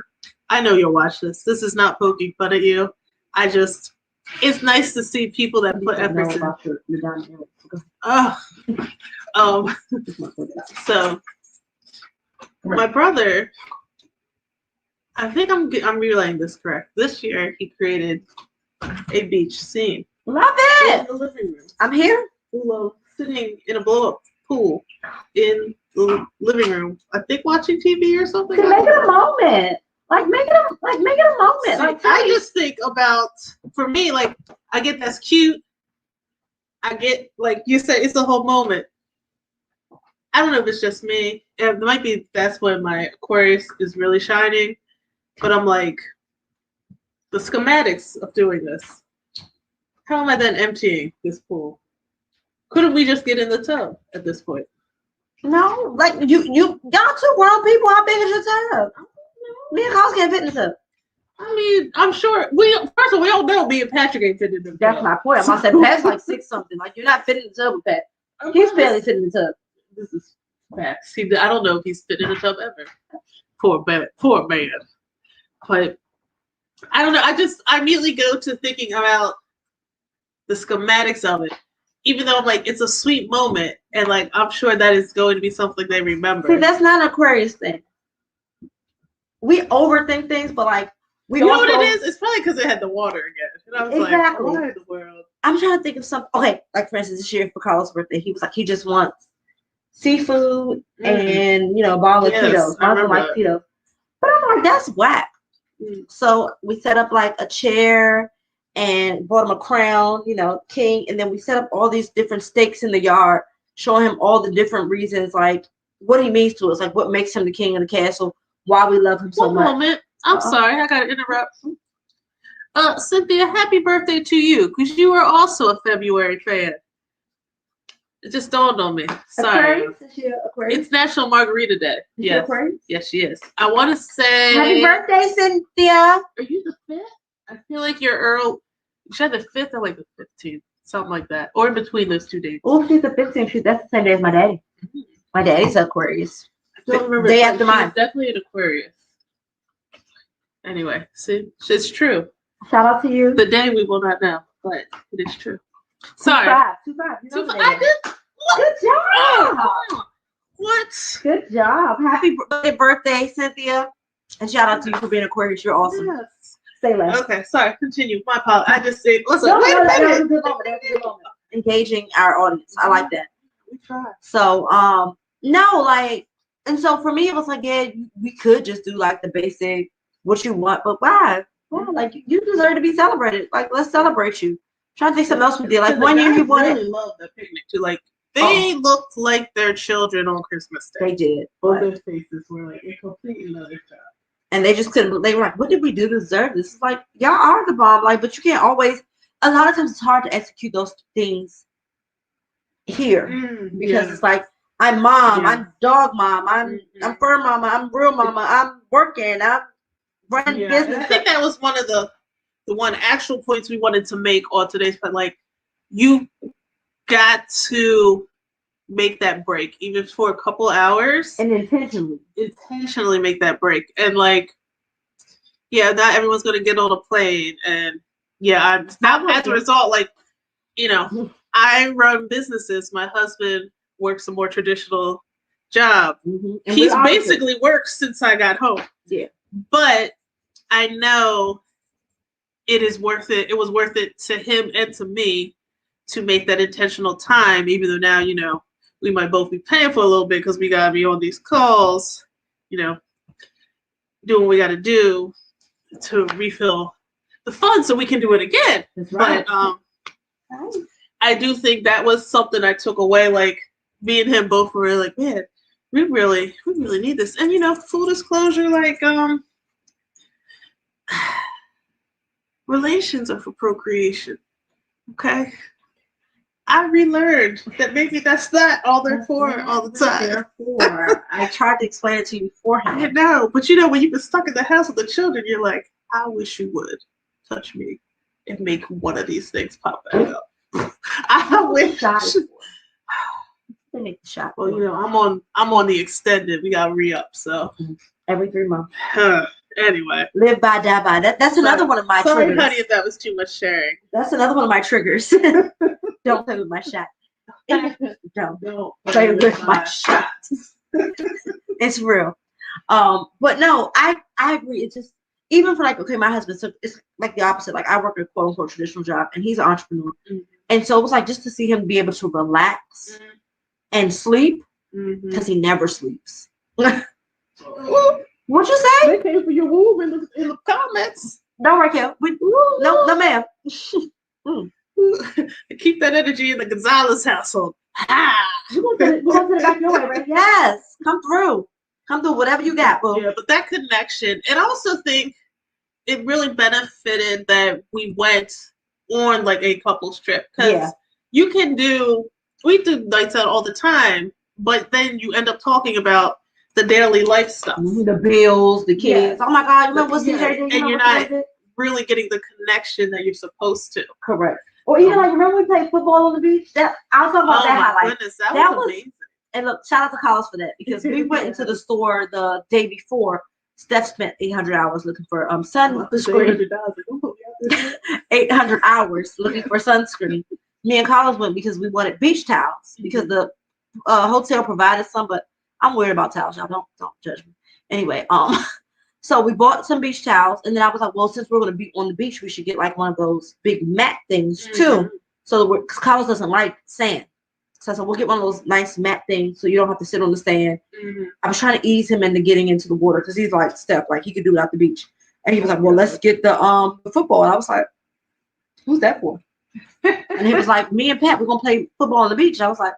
I know you'll watch this. This is not poking fun at you. It's nice to see people that put effort in. So my brother, I think I'm relaying this correct. This year he created a beach scene. Love it. In the living room. I'm here. Sitting in a blow-up pool in the living room. I think watching TV or something. To make it a moment. Like make it a moment. See, like I just think about, for me, like I get that's cute. I get, like you said, it's a whole moment. I don't know if it's just me. It might be that's when my Aquarius is really shining. But I'm like, the schematics of doing this. How am I then emptying this pool? Couldn't we just get in the tub at this point? No, like y'all two grown people. How big is your tub? Me and Carlos can't fit in the tub. I mean, I'm sure first of all, we all know me and Patrick ain't fitting in the tub. That's my point. I'm about to say Pat's like 6 something. Like you're not fitting in the tub with Pat. He's barely fitting in the tub. This is facts. I don't know if he's fit in the tub ever. Poor man. But I don't know. I immediately go to thinking about the schematics of it. Even though like it's a sweet moment, and like I'm sure that is going to be something they remember. See, that's not an Aquarius thing. We overthink things, but like you know what it is? It's probably because it had the water again. And I was exactly. Like, what in the world? I'm trying to think of something. Okay, like for instance, this year for Carlos' birthday, he was like, he just wants seafood and a bottle of Tito's. I don't like Tito's. But I'm like, that's whack. So we set up like a chair and bought him a crown, king, and then we set up all these different stakes in the yard, showing him all the different reasons, like what he means to us, like what makes him the king of the castle, why we love him so much. One moment. I'm sorry, I gotta interrupt. Cynthia, happy birthday to you, because you are also a February fan. It just dawned on me. Sorry. Aquarius? Is she Aquarius? It's National Margarita Day. Yes. Aquarius? Yes, she is. I want to say. Happy birthday, Cynthia. Are you the 5th? I feel like you're early. She's either the 5th or like the 15th, something like that, or in between those 2 dates. Oh, she's the 15th. That's the same day as my daddy. Mm-hmm. My daddy's Aquarius. I don't remember. Day after mine. Definitely an Aquarius. Anyway, see, it's true. Shout out to you. The day we will not know, but it is true. Sorry. 2-5. I did. What? Good job. What? Good job. Happy birthday, Cynthia. And shout out to you for being Aquarius. You're awesome. Yes. Say less. Okay, sorry. Continue. My apologies. I just said, listen, wait a minute. That was a good moment. Engaging our audience. I like that. We tried. So, no, like, and so for me, it was like, yeah, we could just do like the basic, what you want, but why? Well, like, you deserve to be celebrated. Like, let's celebrate you. Trying to think something else we did. Like, one year you wanted. I really loved that picnic too. Like, they looked like their children on Christmas Day. They did. Both their faces were like a complete another child. And they just couldn't. They were like, "What did we do to deserve this?" It's like, y'all are the bomb. Like, but you can't always. A lot of times, it's hard to execute those things here because it's like, I'm mom, I'm dog mom, I'm fur mama, I'm real mama, I'm working, I'm running business. I think that was one of the one actual points we wanted to make on today's, but like, you got to make that break, even for a couple hours, and intentionally make that break. And like, yeah, not everyone's gonna get on a plane, and yeah, now as a result, like, you know, I run businesses. My husband works a more traditional job. He's basically worked since I got home. Yeah, but I know it is worth it. It was worth it to him and to me to make that intentional time, even though now, you know, we might both be paying for a little bit because we got to be on these calls, you know, doing what we got to do to refill the funds so we can do it again. That's right. But I do think that was something I took away. Like, me and him both were like, man, we really need this. And, you know, full disclosure, like, relations are for procreation. Okay? I relearned that maybe that's not all they're for all the time. I tried to explain it to you beforehand. I know, but you know, when you've been stuck in the house with the children, you're like, I wish you would touch me and make one of these things pop back up. I wish. They make the shot. Well, you know, I'm on the extended. We got re-up, so every 3 months. Anyway, live by, die by. That's another one of my sorry, triggers. honey, if that was too much sharing. That's another one of my triggers. Don't play with my shot. Don't play with my shot. It's real. But no, I agree. It's just, even for like, okay, my husband, so it's like the opposite. Like, I work a quote unquote traditional job and he's an entrepreneur. And so it was like, just to see him be able to relax and sleep, because he never sleeps. What'd you say? They came for your woo in the comments. No, Raquel. No, ma'am. Keep that energy in the Gonzalez household. We're going to send it back your way, right? Yes. Come through. Whatever you got, boo. Yeah, but that connection, and I also think it really benefited that we went on like a couples trip, because we do nights out all the time, but then you end up talking about the daily life stuff, the bills, the kids. Oh my God, you remember what's and you're not really getting the connection that you're supposed to. Correct. Or even like, remember we played football on the beach? I'll talk about that highlight. Goodness, that was amazing. And look, shout out to Collins for that, because we went into the store the day before. Steph spent 800 hours looking for sunscreen. 800 hours looking for sunscreen. Me and Collins went because we wanted beach towels, because the hotel provided some, but I'm worried about towels, y'all. Don't judge me. Anyway, so we bought some beach towels, and then I was like, well, since we're going to be on the beach, we should get like one of those big mat things too. So because Collins doesn't like sand. So I said, we'll get one of those nice mat things so you don't have to sit on the sand. I was trying to ease him into getting into the water, because he's like, Steph, like, he could do it at the beach. And he was like, well, let's get the football. And I was like, who's that for? And he was like, me and Pat, we're going to play football on the beach. And I was like,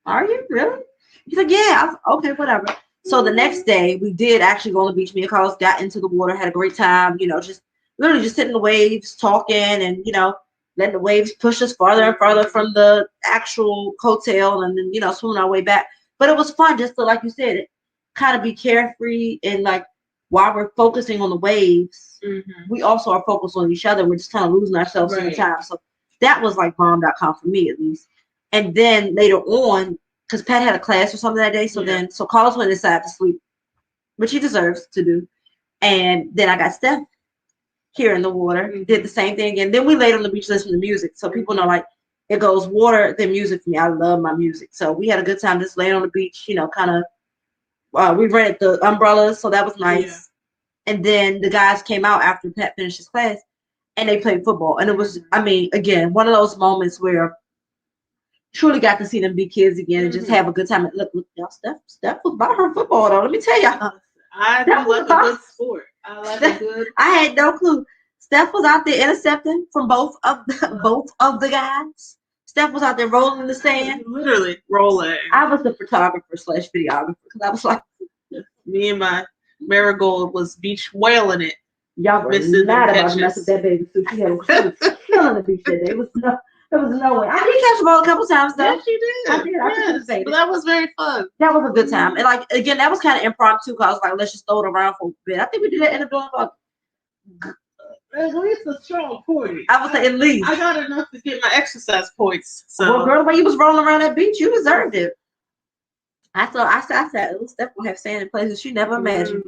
are you really? He's like, yeah. I was like, okay, whatever. So the next day, we did actually go on the beach. Me and Carlos got into the water, had a great time, you know, just literally just sitting in the waves, talking, and, you know, letting the waves push us farther and farther from the actual hotel, and then, you know, swimming our way back. But it was fun just to, like you said, kind of be carefree, and like, while we're focusing on the waves, we also are focused on each other. We're just kind of losing ourselves in the time. So that was like bomb.com for me, at least. And then later on, because Pat had a class or something that day, so Carlos went inside to sleep, which he deserves to do. And then I got Steph here in the water, did the same thing. And then we laid on the beach listening to music. So people know, like, it goes water, then music for me. I love my music. So we had a good time just laying on the beach, you know, kind of, we rented the umbrellas, so that was nice. And then the guys came out after Pat finished his class, and they played football. And it was, I mean, again, one of those moments where truly got to see them be kids again and just have a good time. And look, y'all, Steph was about her football, though. Let me tell y'all. I do like a good sport. I like a good. I had no clue. Steph was out there intercepting from both of the guys. Steph was out there rolling in the sand. Literally rolling. I was the photographer / videographer, because I was like, me and my Marigold was beach whaling it. Y'all were mad about to mess with that baby suit. She was killing the beach that day. There was no way. I did catch the ball a couple times though. Yes, you did. I did. Yes, but that was very fun. That was a good time. And like, again, that was kind of impromptu, because I was like, let's just throw it around for a bit. I think we did that in the building. At least a strong 40. I would say at least. I got enough to get my exercise points. So, well, girl, when you was rolling around that beach, you deserved it. I said, "Ooh, Steph will have sand in places she never imagined."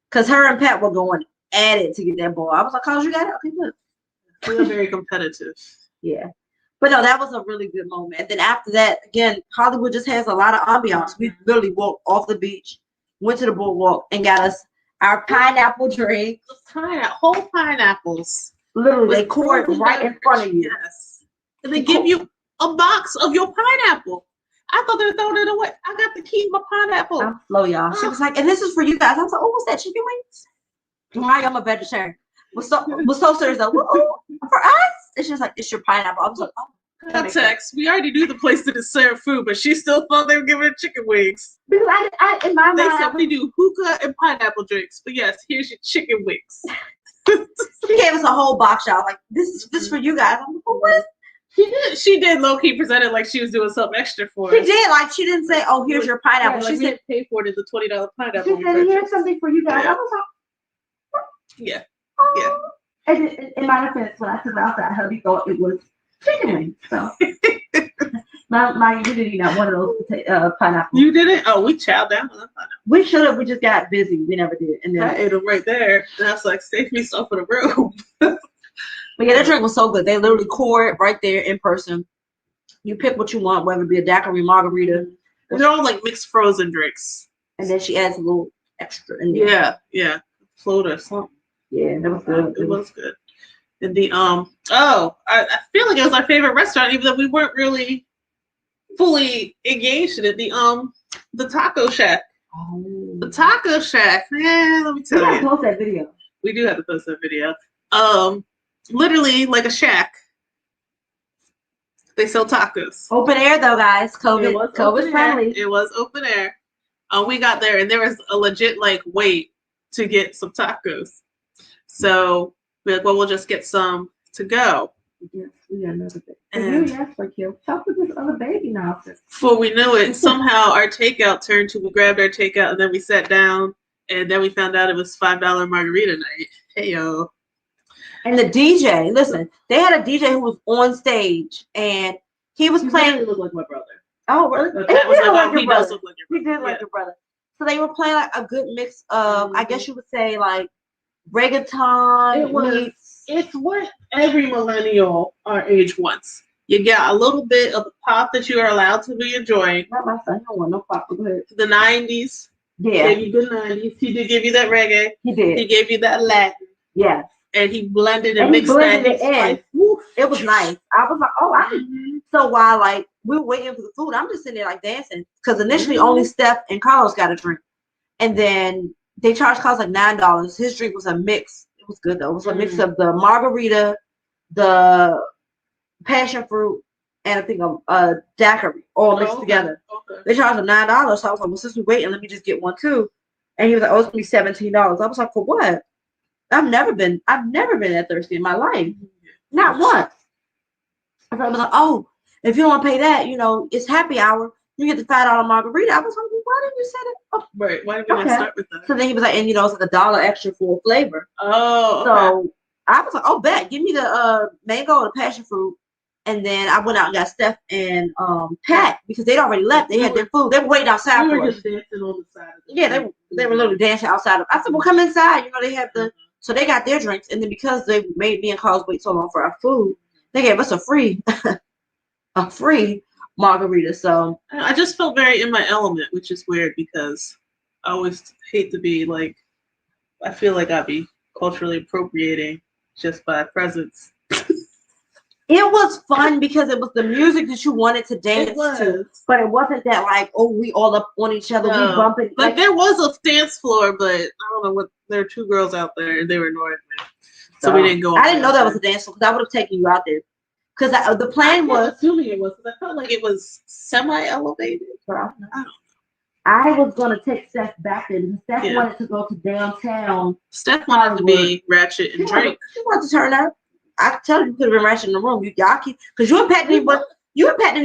Because her and Pat were going at it to get that ball. I was like, "Cause you got it? Okay, good." We are very competitive. Yeah. But no, that was a really good moment. And then after that, again, Hollywood just has a lot of ambiance. We literally walked off the beach, went to the boardwalk, and got us our pineapple drink. Whole pineapples. Literally, they pour it right in front of you. Yes. And they give you a box of your pineapple. I thought they were throwing it away. I got to keep my pineapple. I'm slow, y'all. She was like, and this is for you guys. I was like, oh, what's that, chicken wings? Why I'm a vegetarian. Was so serious though. For us? And she was like, it's your pineapple. I was like, oh. Context. We already knew the place that served food, but she still thought they were giving her chicken wings. Because I in my mind, they said we do hookah and pineapple drinks, but yes, here's your chicken wings. She gave us a whole box, y'all. Like, this is for you guys. I'm like, oh, what? She did low key present it like she was doing something extra for us. She did, like she didn't say, "Oh, here's your pineapple." Yeah, she like said, "Pay for it is the $20 pineapple." She said, "Here's something for you guys." Yeah. I was like, "Yeah, oh. Yeah." And in my defense, when I took it outside, hubby thought it was chicken wings. So my you didn't eat not one of those pineapples. You didn't? Oh, we chowed down on that pineapple. We should have. We just got busy. We never did. And then I ate them right there, and I was like, "Save me some for the room." But yeah, that drink was so good. They literally pour it right there in person. You pick what you want, whether it be a daiquiri, margarita. And they're all like mixed frozen drinks. And then she adds a little extra in there. Yeah. Float or something. Yeah, that was good. It was good. And the I feel like it was our favorite restaurant, even though we weren't really fully engaged in it. The Taco Shack. Oh. The Taco Shack. Man, let me tell you. We gotta post that video. We do have to post that video. Literally like a shack. They sell tacos. Open air though, guys. COVID friendly. It was open air. We got there and there was a legit like wait to get some tacos. So we're like, well, we'll just get some to go. Yes, we got another baby. And really asked for kill. Talk to this other baby now. Before we knew it, somehow our takeout turned to we grabbed our takeout and then we sat down and then we found out it was $5 margarita night. Hey yo. And the DJ, listen, they had a DJ who was on stage and he was playing. He looked like my brother. Oh, really? He did look like your brother. He did like your brother. So they were playing like a good mix of, I guess you would say, like reggaeton. It's what every millennial our age wants. You got a little bit of the pop that you are allowed to be enjoying. Not my son. I don't want no pop. Go ahead. The 90s. Yeah. Gave you good 90s. He did give you that reggae. He did. He gave you that Latin. Yes. And he blended and mixed that. It in. It was nice. I was like, oh, So while like we were waiting for the food, I'm just sitting there like dancing because initially only Steph and Carlos got a drink, and then they charged Carlos like $9. His drink was a mix. It was good though. It was a mix of the margarita, the passion fruit, and I think a daiquiri all mixed together. Okay. They charged him $9, so I was like, well, since we're waiting, let me just get one too. And he was like, oh, it's gonna be $17. I was like, for what? I've never been that thirsty in my life. Not once. I was like, oh, if you don't want to pay that, it's happy hour. You get the $5 margarita. I was like, well, why didn't you say that? Oh. Right. Why didn't we not start with that? So then he was like, and it's like $1 extra for a flavor. Oh. Okay. So I was like, oh, bet. Give me the mango and the passion fruit. And then I went out and got Steph and Pat because they'd already left. They had their food. They were waiting outside for us. Just dancing on the side. Yeah, they were literally dancing outside. I said, well, come inside. They had the. So they got their drinks, and then because they made me and Carlos wait so long for our food, they gave us a free margarita. So I just felt very in my element, which is weird because I always hate to be like, I feel like I'd be culturally appropriating just by presence. It was fun because it was the music that you wanted to dance to, but it wasn't that like, oh, we all up on each other, we bumping. Like there was a dance floor, but I don't know what. There were two girls out there, and they were annoying me, so we didn't go. I didn't know that was a dance floor because I would have taken you out there. Because the plan was. Assuming it was, because I felt like it was semi-elevated. I don't know. I was gonna take Steph back there because Steph wanted to go to downtown. Steph wanted to be ratchet and drink. She wanted to turn up. I could tell you could have been ratchet in the room. Y'all keep because you and Pat didn't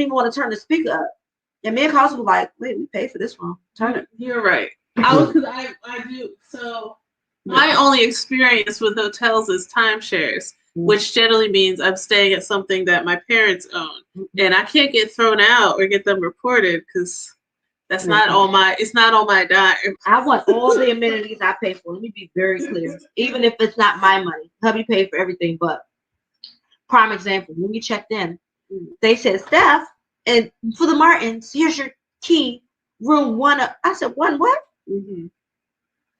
even want to turn the speaker up. And me and Carlos were like, wait, we paid for this one. Turn it. You're right. I do. So My only experience with hotels is timeshares, which generally means I'm staying at something that my parents own, and I can't get thrown out or get them reported because that's not on my. It's not on my dime. I want all the amenities I pay for. Let me be very clear. Even if it's not my money, hubby paid for everything. But prime example, when we checked in, they said, "Steph, and for the Martins, here's your key, room one." I said, "One what?"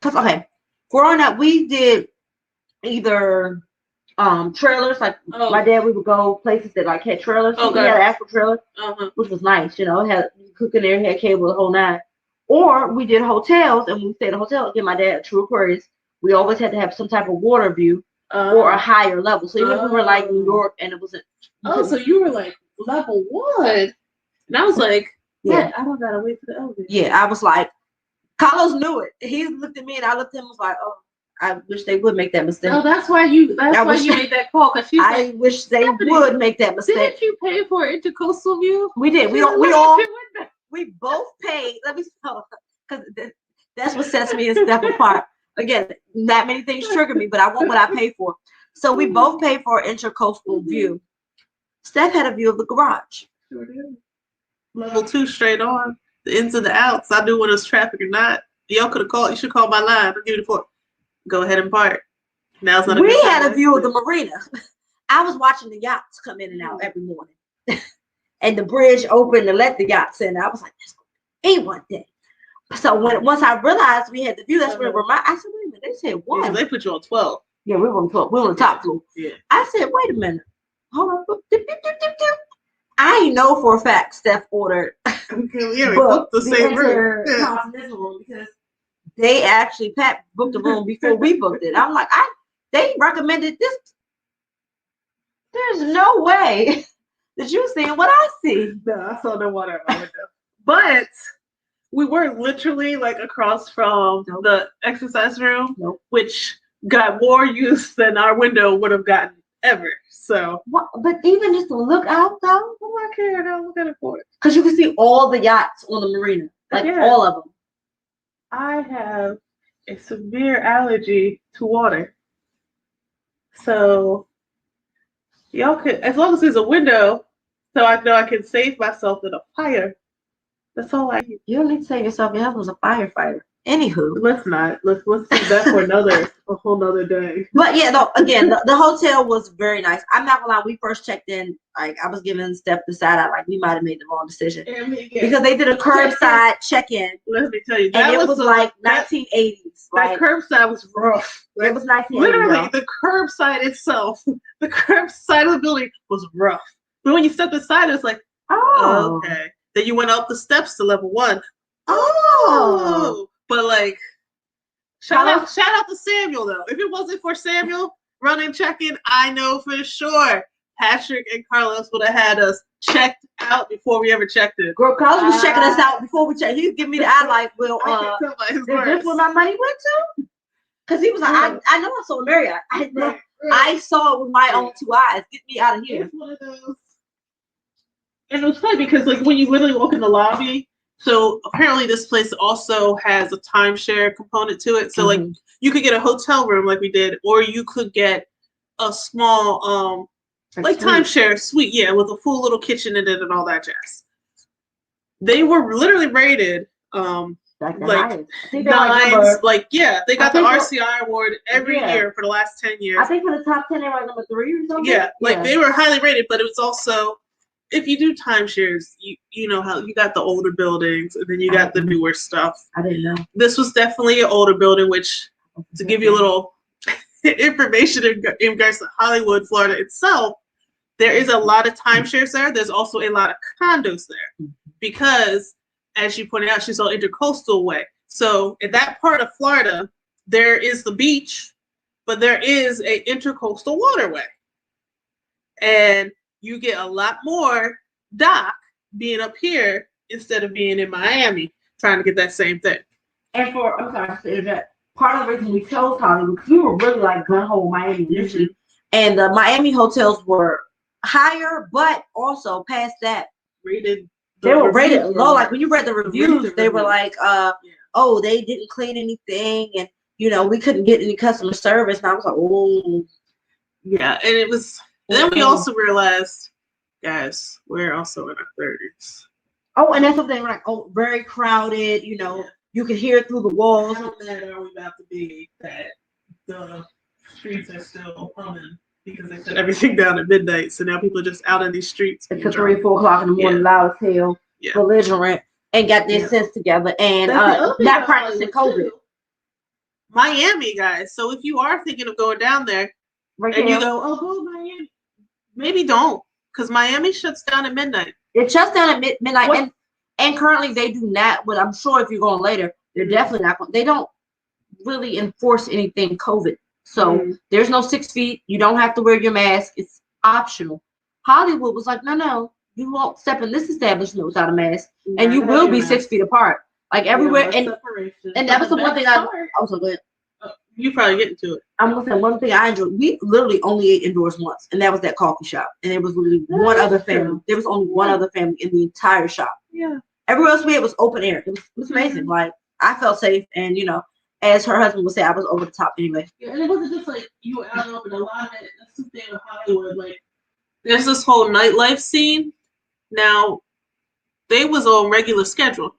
Because okay, growing up, we did either trailers, like my dad, we would go places that like had trailers. We had an actual trailer, which was nice, it had cooking there, had cable, the whole nine. Or we did hotels, and when we stayed at a hotel, again, my dad, true Aquarius, we always had to have some type of water view or a higher level. So even if we were like New York and it was so you were like level 1. And I was like, yeah, I don't gotta wait for the elevator. Yeah, I was like, Carlos knew it. He looked at me and I looked at him and was like, oh, I wish they would make that mistake. Oh, that's why you made that call, because she's I wish they would make that mistake. Didn't you pay for intercoastal view? We did. We both paid. Let me because that's what sets me and Steph apart. Again, not many things trigger me, but I want what I pay for. So we both paid for an intercoastal view. Steph had a view of the garage. Sure did. Level 2 straight on. The ins and the outs. I knew when it was traffic or not. Y'all could have called. You should call my line. I'll give you the phone. Go ahead and park. Now's not. We had a view of the marina. I was watching the yachts come in and out every morning, and the bridge opened to let the yachts in. I was like, "That's gonna be one day." So once I realized we had the view, that's where I said, "Wait a minute." They said 1. Yeah, they put you on 12. Yeah, we were on 12. We were on the top floor. Yeah. I said, "Wait a minute. Hold on." I know for a fact Steph ordered. Yeah, we booked the same room. Because they actually booked the room before we booked it. I'm like, they recommended this. There's no way that you're seeing what I see. No, I saw no water out my window. But we were literally like across from the exercise room, which got more use than our window would have gotten ever. So, but even just to look out though, what do I care? I don't look at it for it. Because you can see all the yachts on the marina, like all of them. I have a severe allergy to water. So y'all could, as long as there's a window, so I know I can save myself in a fire. That's all I need. You don't need to save yourself. Your husband's a firefighter. Anywho. Let's not. Let's do that for a whole nother day. But yeah, no, again, the hotel was very nice. I'm not gonna lie, we first checked in, like I was giving Steph the side eye, like we might have made the wrong decision. Because they did a curbside check-in. Let me tell you, and it was like 1980s. That curbside was rough. It was 1980s. Literally, the curbside itself, the curbside of the building was rough. But when you stepped inside, it was like, oh, okay. Then you went up the steps to level 1. Oh. But like, shout out to Samuel though. If it wasn't for Samuel running check-in, I know for sure Patrick and Carlos would have had us checked out before we ever checked in. Girl, Carlos was checking us out before we checked. He would give me the eye like, well, is this where my money went to? Because he was like, I know I saw Marriott. I saw it with my own 2 eyes. Get me out of here. It's one of those. And it was funny because like when you literally walk in the lobby. So apparently this place also has a timeshare component to it. So like you could get a hotel room like we did, or you could get a small like timeshare suite, with a full little kitchen in it and all that jazz. They were literally rated like 9s. They got the RCI award every year for the last 10 years. I think for the top 10 they were like number 3 or something. Yeah, they were highly rated, but it was also, if you do timeshares, you know how you got the older buildings and then you got the newer stuff. I didn't know. This was definitely an older building, which, to give you a little information in regards to Hollywood, Florida itself, there is a lot of timeshares there. There's also a lot of condos there because, as you pointed out, she's on Intercoastal Way. So in that part of Florida, there is the beach, but there is a intercoastal waterway. And you get a lot more dock being up here instead of being in Miami trying to get that same thing. And part of the reason we chose Hollywood, because we were really like gun-ho Miami initially. And the Miami hotels were higher, but also past that, they were rated low. Like when you read the reviews, they were like, oh, they didn't clean anything. And we couldn't get any customer service. And I was like, oh. Yeah, and it was. Then we also realized, guys, we're also in our 30s. Oh, and that's something like, very crowded. You can hear it through the walls. How bad are we about to be that the streets are still humming because they shut everything down at midnight? So now people are just out on these streets. It's 3, 4 o'clock in the morning, loud as hell, belligerent, and got their sense together, and not practicing COVID. Miami, guys. So if you are thinking of going down there, and you go, go to Miami, maybe don't, because Miami shuts down at midnight. It shuts down at midnight, and currently they do not. But I'm sure if you're going later, they're definitely not going. They don't really enforce anything COVID. So there's no 6 feet. You don't have to wear your mask. It's optional. Hollywood was like, no, you won't step in this establishment without a mask, and you will be 6 feet apart, like everywhere. And that was the one thing I was so good. You probably get into it. I'm gonna say one thing I enjoyed. We literally only ate indoors once, and that was that coffee shop. And there was literally one other family. There was only one other family in the entire shop. Yeah. Everywhere else we had was open air. It was amazing. Like, I felt safe, and as her husband would say, I was over the top anyway. Yeah, and it wasn't just like you were out and open. A lot of it. That's the thing with Hollywood. Like, there's this whole nightlife scene. Now, they was on regular schedule.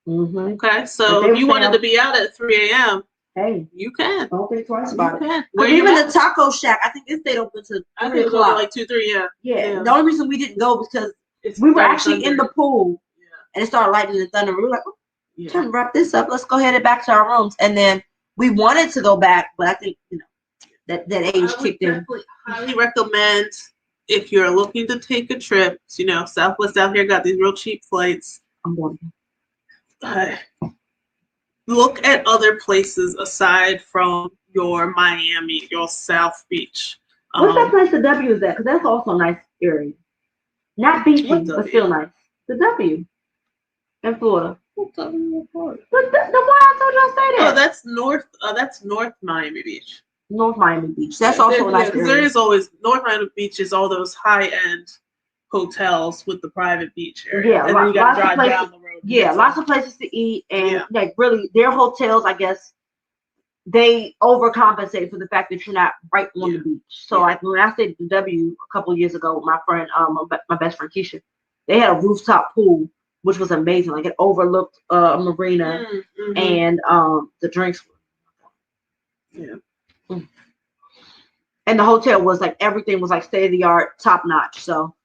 Okay, so if you wanted to be out at 3 a.m. Hey, you can. Don't think twice about it. Where even the taco shack, I think it stayed open to 3 o'clock. Like 2, 3, yeah. The only reason we didn't go was because we were actually in the pool, and it started lightning and thunder. We were like, trying to wrap this up. Let's go head back to our rooms. And then we wanted to go back, but I think that age kicked in. Highly recommend if you're looking to take a trip. Southwest out here got these real cheap flights. I'm going. Look at other places aside from your Miami, your South Beach. What's that place the W is at? Because that's also a nice area. Not beachy, but still nice. The W in Florida. What W in Florida? The one I told you I stayed at. Oh, that's North. That's North Miami Beach. North Miami Beach. That's also a nice area. There is always North Miami Beach is all those high-end hotels with the private beach area. Yeah, and then you got to drive down the road. Yeah, lots of places to eat, and like really, their hotels, I guess, they overcompensate for the fact that you're not right on the beach. So like when I stayed at the W a couple of years ago with my friend, my best friend Keisha, they had a rooftop pool, which was amazing. Like it overlooked a marina, and the drinks were and the hotel was like everything was like state of the art, top notch. So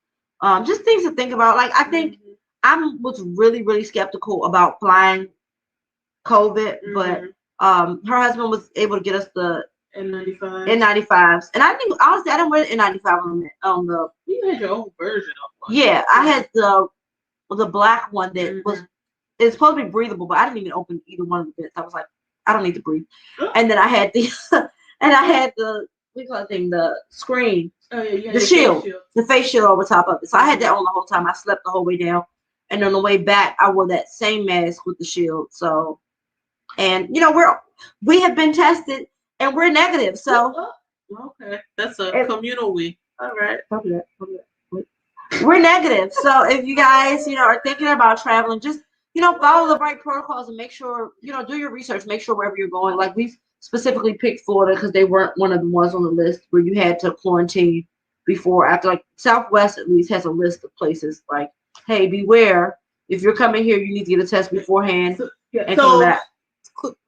just things to think about. Like I think I was really, really skeptical about flying COVID, but her husband was able to get us the N95s. And I think honestly I didn't wear the N95 on the you had your own version of one. Yeah, I had the black one that was it's supposed to be breathable, but I didn't even open either one of the bits. I was like, I don't need to breathe. And then I had the we call it thing, the screen. Oh, yeah, the shield, the face shield over top of it. So I had that on the whole time. I slept the whole way down. And on the way back, I wore that same mask with the shield. So, and we have been tested and we're negative. So, okay, that's a communal we. All right, we're negative. So if you guys, are thinking about traveling, just follow the right protocols and make sure do your research. Make sure wherever you're going, like we specifically picked Florida because they weren't one of the ones on the list where you had to quarantine before, after. Like Southwest at least has a list of places like, hey, beware. If you're coming here, you need to get a test beforehand. And come back.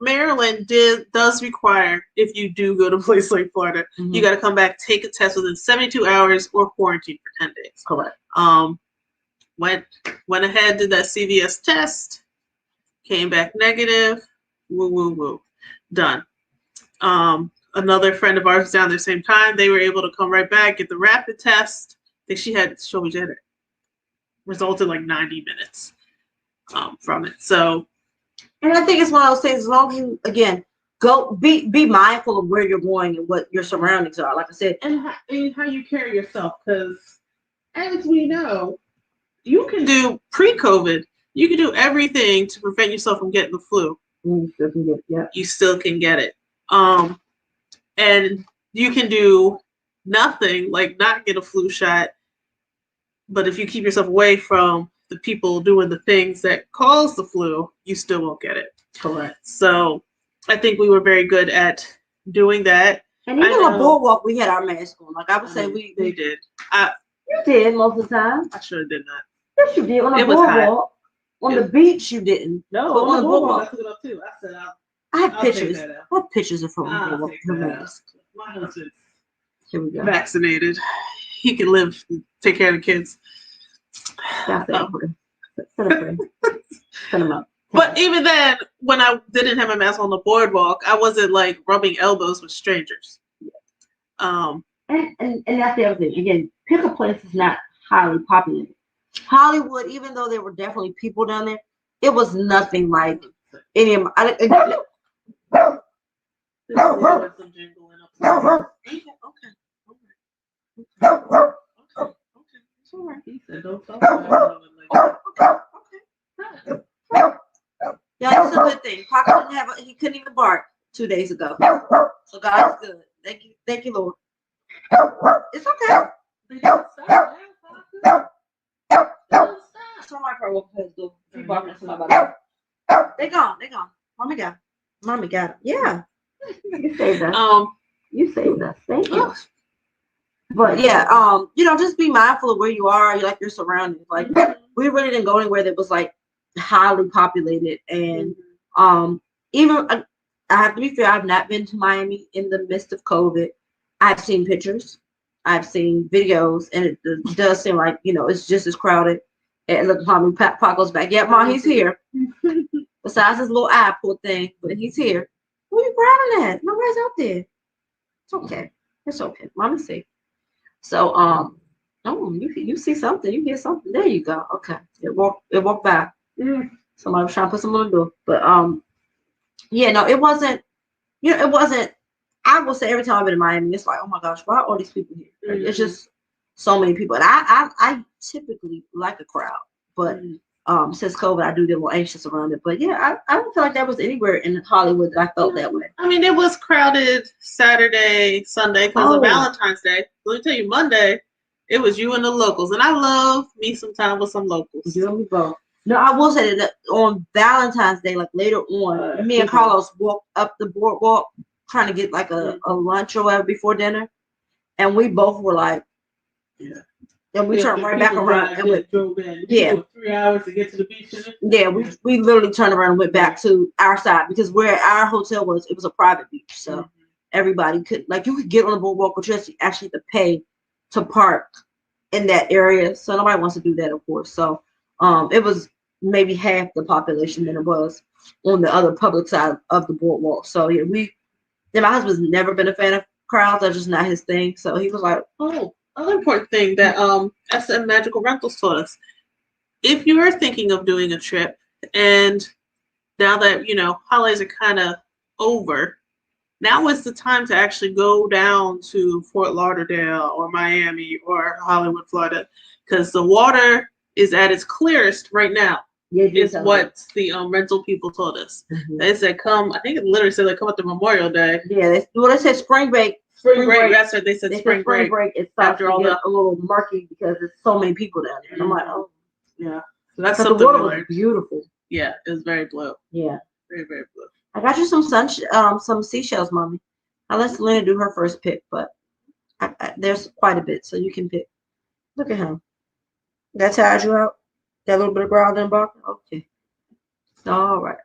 Maryland does require, if you do go to a place like Florida, you got to come back, take a test within 72 hours, or quarantine for 10 days. Correct. Went ahead, did that CVS test, came back negative. Woo. Done. Another friend of ours was down there same time. They were able to come right back, get the rapid test. I think she had it resulted like 90 minutes from it. So, and I think it's one of those things. As long as you again go, be mindful of where you're going and what your surroundings are. Like I said, and how you carry yourself, because as we know, you can do pre-COVID. You can do everything to prevent yourself from getting the flu. You still can get it. Yeah. You still can get it. And you can do nothing, like not get a flu shot. But if you keep yourself away from the people doing the things that cause the flu, you still won't get it. Correct. So I think we were very good at doing that. And even on the boardwalk, we had our mask on. Like I would say, they did. You did most of the time. I sure did not. Yes, you did. On the boardwalk. On the beach, you didn't. No, on the boardwalk, I took it up too. I said, I have pictures. I have pictures of from the boardwalk. My husband. Here we go. Vaccinated. He can live, take care of the kids. Set him up. But even then, when I didn't have a mask on the boardwalk, I wasn't like rubbing elbows with strangers. And that's the other thing. Again, pick a place is not highly populated. Hollywood, even though there were definitely people down there, it was nothing like any of my. Yeah, that's a good thing. Papa didn't have he couldn't even bark 2 days ago. So God's good. Thank you, Lord. It's okay. Somebody probably walked past the door. He barking at somebody. They gone. Mommy got it. Yeah. You saved us. You saved us. Thank you. But yeah, just be mindful of where you are, like your surroundings. Like we really didn't go anywhere that was like highly populated, and even I have to be fair, I've not been to Miami in the midst of COVID. I've seen pictures, I've seen videos, and it does seem like it's just as crowded. And look, mommy, Pop goes back. Yeah, Mom, he's here. Besides his little eye pull thing, but he's here. Who are you growling at? Nobody's out there. It's okay. It's okay. Mommy's safe. So you see something, you hear something. There you go. Okay. It walked by. Somebody was trying to put something on the door. But it wasn't, it wasn't. I will say every time I've been in Miami, it's like, oh my gosh, why are all these people here? Like, it's just so many people. And I typically like a crowd, but since COVID, I do get a little anxious around it. But yeah, I don't feel like that was anywhere in Hollywood that I felt that way. I mean, it was crowded Saturday, Sunday because of Valentine's Day. Let me tell you, Monday, it was you and the locals, and I love me some time with some locals. You and me both. No, I will say that on Valentine's Day, like later on, me and Carlos walked up the boardwalk trying to get like a lunch or whatever before dinner, and we both were like, and we turned right back around and went. 3 hours to get to the beach. Yeah, we literally turned around and went back to our side because where our hotel was, it was a private beach, so everybody could you could get on the boardwalk, but you actually have to pay to park in that area. So nobody wants to do that, of course. So it was maybe half the population than it was on the other public side of the boardwalk. So yeah, my husband's never been a fan of crowds. That's just not his thing. So he was like, other important thing that SM Magical Rentals taught us. If you are thinking of doing a trip, and now that holidays are kind of over, now is the time to actually go down to Fort Lauderdale or Miami or Hollywood, Florida, because the water is at its clearest right now. Is what the rental people told us. They said come. I think it literally said come up to Memorial Day. Yeah, they said spring break. Spring break. That's what they said. Spring break. It starts to get a little murky because there's so many people down there. And I'm like, yeah. So that's something. The water was beautiful. Yeah, it was very blue. Yeah, very very blue. I got you some seashells, mommy. I let Selena do her first pick, but there's quite a bit, so you can pick. Look at him. That tires you out. That little bit of growling and barking. Okay. All right.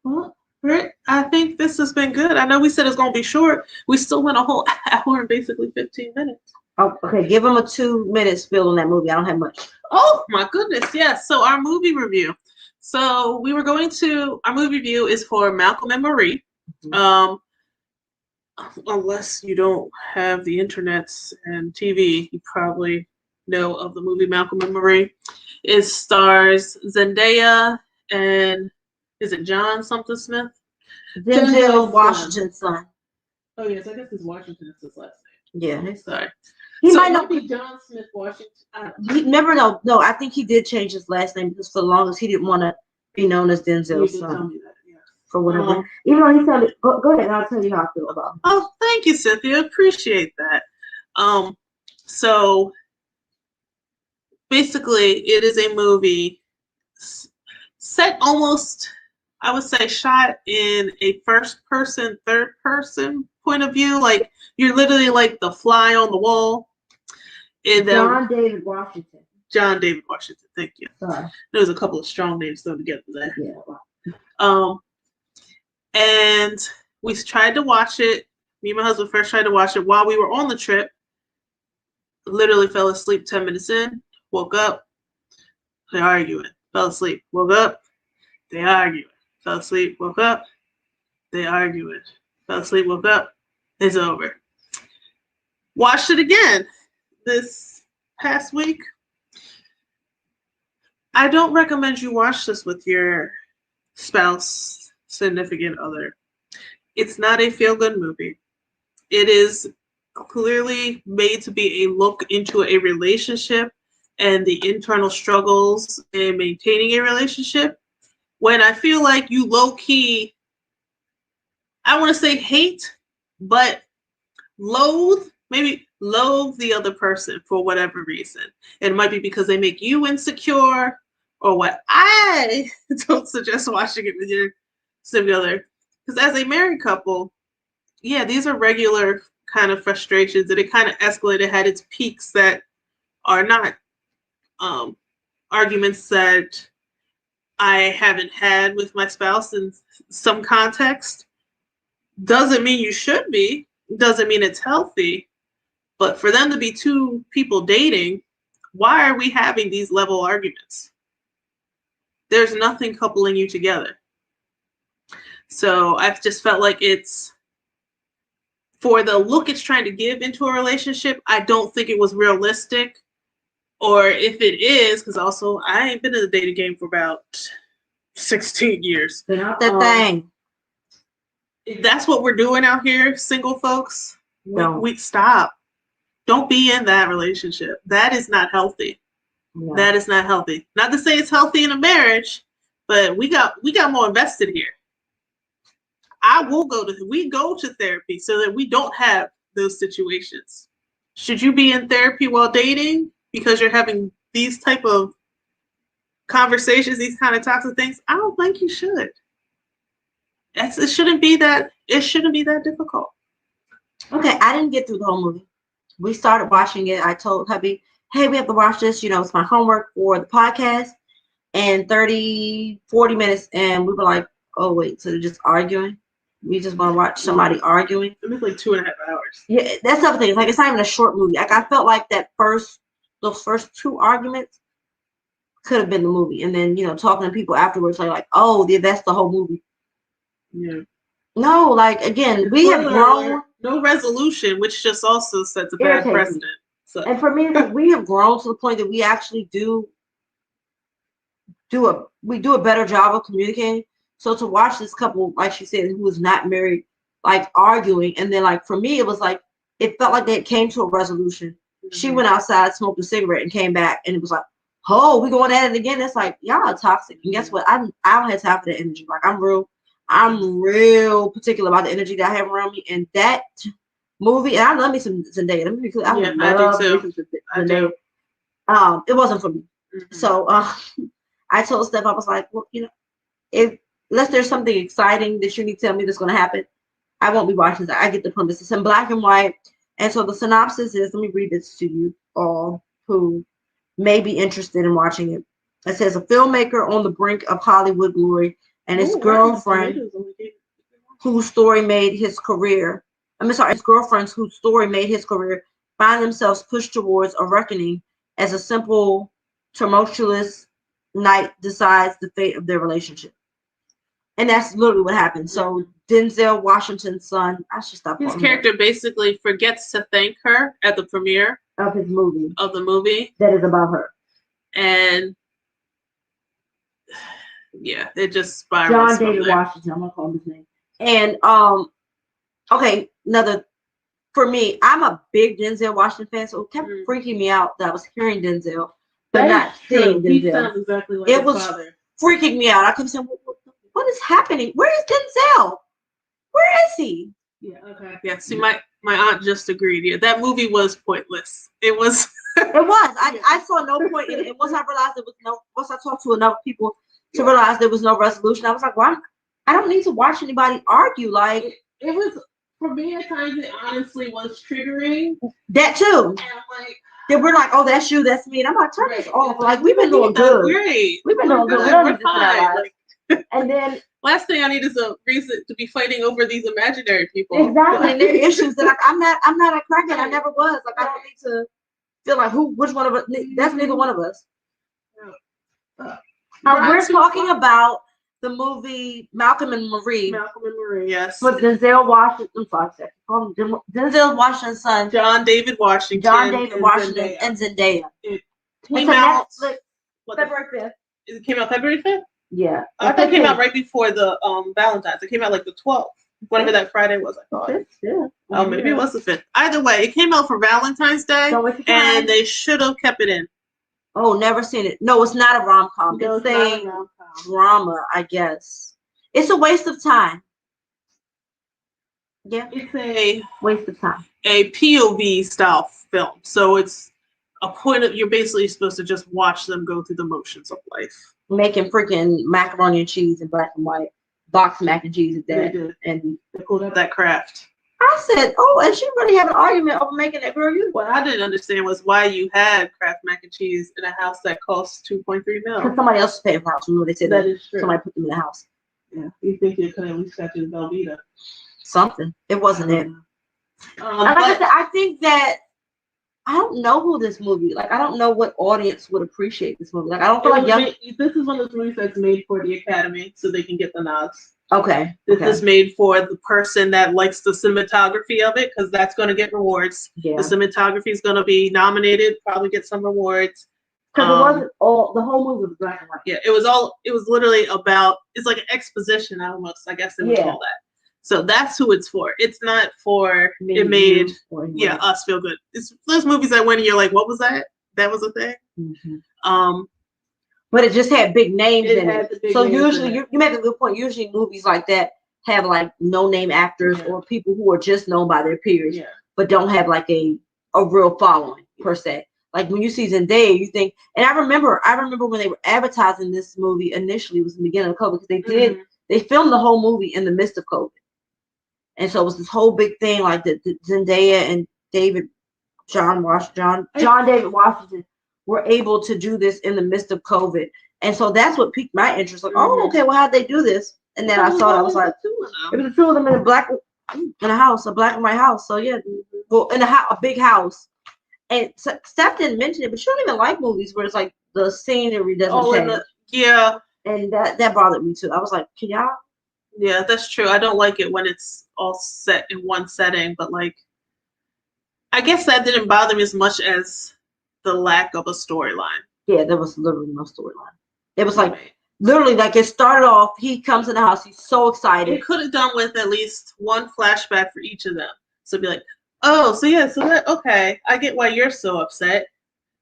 Well, Britt, I think this has been good. I know we said it's going to be short. We still went a whole hour and basically 15 minutes. Oh, okay. Give them a 2-minute spill on that movie. I don't have much. Oh, my goodness. Yes. So our movie review. So our movie review is for Malcolm and Marie. Unless you don't have the internet and TV, you probably know of the movie Malcolm and Marie. It stars Zendaya and is it John something Smith? Denzel Washington's son. Oh yes, I guess it's Washington is his last name. Yeah, sorry. He might not be John Smith Washington. He never know. No, I think he did change his last name because for the longest he didn't want to be known as Denzel's son. Tell me that, yeah. For whatever. Even though he sounded. Go ahead, I'll tell you how I feel about him. Oh, thank you, Cynthia. Appreciate that. So basically, it is a movie set almost I would say shot in a first person, third person point of view. Like you're literally like the fly on the wall. And John David Washington. John David Washington, thank you. Sorry. There's a couple of strong names thrown together there. Yeah. And we tried to watch it. Me and my husband first tried to watch it while we were on the trip. Literally fell asleep 10 minutes in, woke up, they're arguing. Fell asleep, woke up, they arguing. Fell asleep, woke up, they arguing. Fell asleep, woke up, it's over. Watched it again this past week. I don't recommend you watch this with your spouse, significant other. It's not a feel-good movie. It is clearly made to be a look into a relationship and the internal struggles in maintaining a relationship. When I feel like you low-key, I want to say hate, but loathe the other person for whatever reason. It might be because they make you insecure, or what. I don't suggest watching it with your significant other. Because as a married couple, yeah, these are regular kind of frustrations, and it kind of escalated, had its peaks that are not arguments that I haven't had with my spouse in some context. Doesn't mean you should be. Doesn't mean it's healthy. But for them to be two people dating, why are we having these level arguments? There's nothing coupling you together. So I've just felt like it's, for the look it's trying to give into a relationship, I don't think it was realistic. Or if it is, because also I ain't been in the dating game for about 16 years. Not that thing. If that's what we're doing out here, single folks, we stop. Don't be in that relationship. That is not healthy. No. That is not healthy. Not to say it's healthy in a marriage, but we got more invested here. We go to therapy so that we don't have those situations. Should you be in therapy while dating because you're having these type of conversations, these kind of toxic things? I don't think you should. It shouldn't be that difficult. Okay, I didn't get through the whole movie. We started watching it. I told hubby, hey, we have to watch this. It's my homework for the podcast. And 30, 40 minutes, and we were like, oh, wait, so they're just arguing? We just want to watch somebody arguing? It was like 2.5 hours. Yeah, that's the other thing. It's not even a short movie. Like, I felt like those first two arguments could have been the movie. And then, talking to people afterwards, like, oh, that's the whole movie. Yeah. No, like, again, we have grown. No resolution, which just also sets a bad precedent. So. And for me, we have grown to the point that we actually do a better job of communicating. So to watch this couple, like she said, who was not married, like arguing, and then like for me, it was like it felt like they came to a resolution. Mm-hmm. She went outside, smoked a cigarette, and came back, and it was like, oh, we going at it again. It's like, y'all are toxic. And guess what? I don't have time for that energy. Like I'm real particular about the energy that I have around me. And that movie, and I love me some Zendaya. Let me be clear. I do too. I do. It wasn't for me. Mm-hmm. So I told Steph, I was like, well, unless there's something exciting that you need to tell me that's going to happen, I won't be watching that. I get the premise. It's in black and white. And so the synopsis is, let me read this to you all who may be interested in watching it. It says, a filmmaker on the brink of Hollywood glory and his girlfriend whose story made his career. His girlfriends whose story made his career find themselves pushed towards a reckoning as a simple, tumultuous night decides the fate of their relationship. And that's literally what happened. So Denzel Washington's son, I should stop. His character basically forgets to thank her at the premiere of his movie. Of the movie. That is about her. And yeah, it just spirals. John David Washington, I'm gonna call him his name. And okay, for me, I'm a big Denzel Washington fan, so it kept freaking me out that I was hearing Denzel, but not seeing Denzel. He sounds exactly like his father. Freaking me out. I kept saying, what is happening? Where is Denzel? Where is he? Yeah, okay. Yeah, see, my aunt just agreed. Yeah, that movie was pointless. It was. It was. I saw no point in it. And once I realized once I talked to enough people to realize there was no resolution. I was like, why? I don't need to watch anybody argue. Like it was for me at times. It honestly was triggering. That too. And I'm like. Then we're like, oh, that's you, that's me. And I'm like, turn this off. Like, we've been doing good. Great. We've been doing good. We don't need this in our lives. And then last thing I need is a reason to be fighting over these imaginary people. Exactly. And there are issues that like I'm not a crackhead. I never was. Like I don't need to feel like which one of us. That's neither one of us. We're talking about the movie Malcolm and Marie. Malcolm and Marie, yes. With Denzel Washington. I'm sorry, Denzel Washington's son. John David Washington. And Zendaya. It came out February 5th. It came out February 5th? Yeah. I thought it came out right before the Valentine's. It came out like the 12th. Whatever that Friday was, I thought. Yeah. Oh, maybe it was the 5th. Either way, it came out for Valentine's Day, and they should have kept it in. Oh, never seen it. No, it's not a rom-com. It's a drama, I guess. It's a waste of time. Yeah. It's a waste of time. A POV style film. So it's a point of, you're basically supposed to just watch them go through the motions of life. Making freaking macaroni and cheese in black and white. Box mac and cheese at that. And they pulled out that craft. I said, oh, and she really had an argument over making that girl use. What I didn't understand was why you had Kraft mac and cheese in a house that costs $2.3 million. Because somebody else is paying for the house. Remember they said that is true. Somebody put them in the house. Yeah, you think you could at least got you the Velveeta. Something. It wasn't it. Like I said, I think that I don't know who this movie. Like I don't know what audience would appreciate this movie. Like I don't feel like this is one of those movies that's made for the Academy, so they can get the nods. Okay. This is made for the person that likes the cinematography of it, because that's going to get rewards. Yeah. The cinematography is going to be nominated, probably get some rewards. Because it wasn't all, the whole movie was black and white. Yeah, it was literally about, it's like an exposition almost, I guess they would call that. So that's who it's for. It's not for, it made us feel good. It's those movies that when you're like, what was that? That was a thing? Mm-hmm. But it just had big names in it. So usually, you make a good point. Usually movies like that have like no-name actors or people who are just known by their peers, but don't have like a real following per se. Like when you see Zendaya, you think, and I remember when they were advertising this movie initially, it was in the beginning of COVID, because they filmed the whole movie in the midst of COVID. And so it was this whole big thing, like the Zendaya and John David Washington were able to do this in the midst of COVID. And so that's what piqued my interest. Like, oh, okay, well, how'd they do this? And then I saw it, I was like, it was the two of them in a black and white house. So yeah, well, in a big house. And Steph didn't mention it, but she don't even like movies where it's like the scenery doesn't change. And that bothered me too. I was like, can y'all? Yeah, that's true. I don't like it when it's all set in one setting, but like, I guess that didn't bother me as much as the lack of a storyline. Yeah, there was literally no storyline. It was like literally like it started off. He comes in the house. He's so excited. It could have done with at least one flashback for each of them. So be like, oh, so that okay. I get why you're so upset.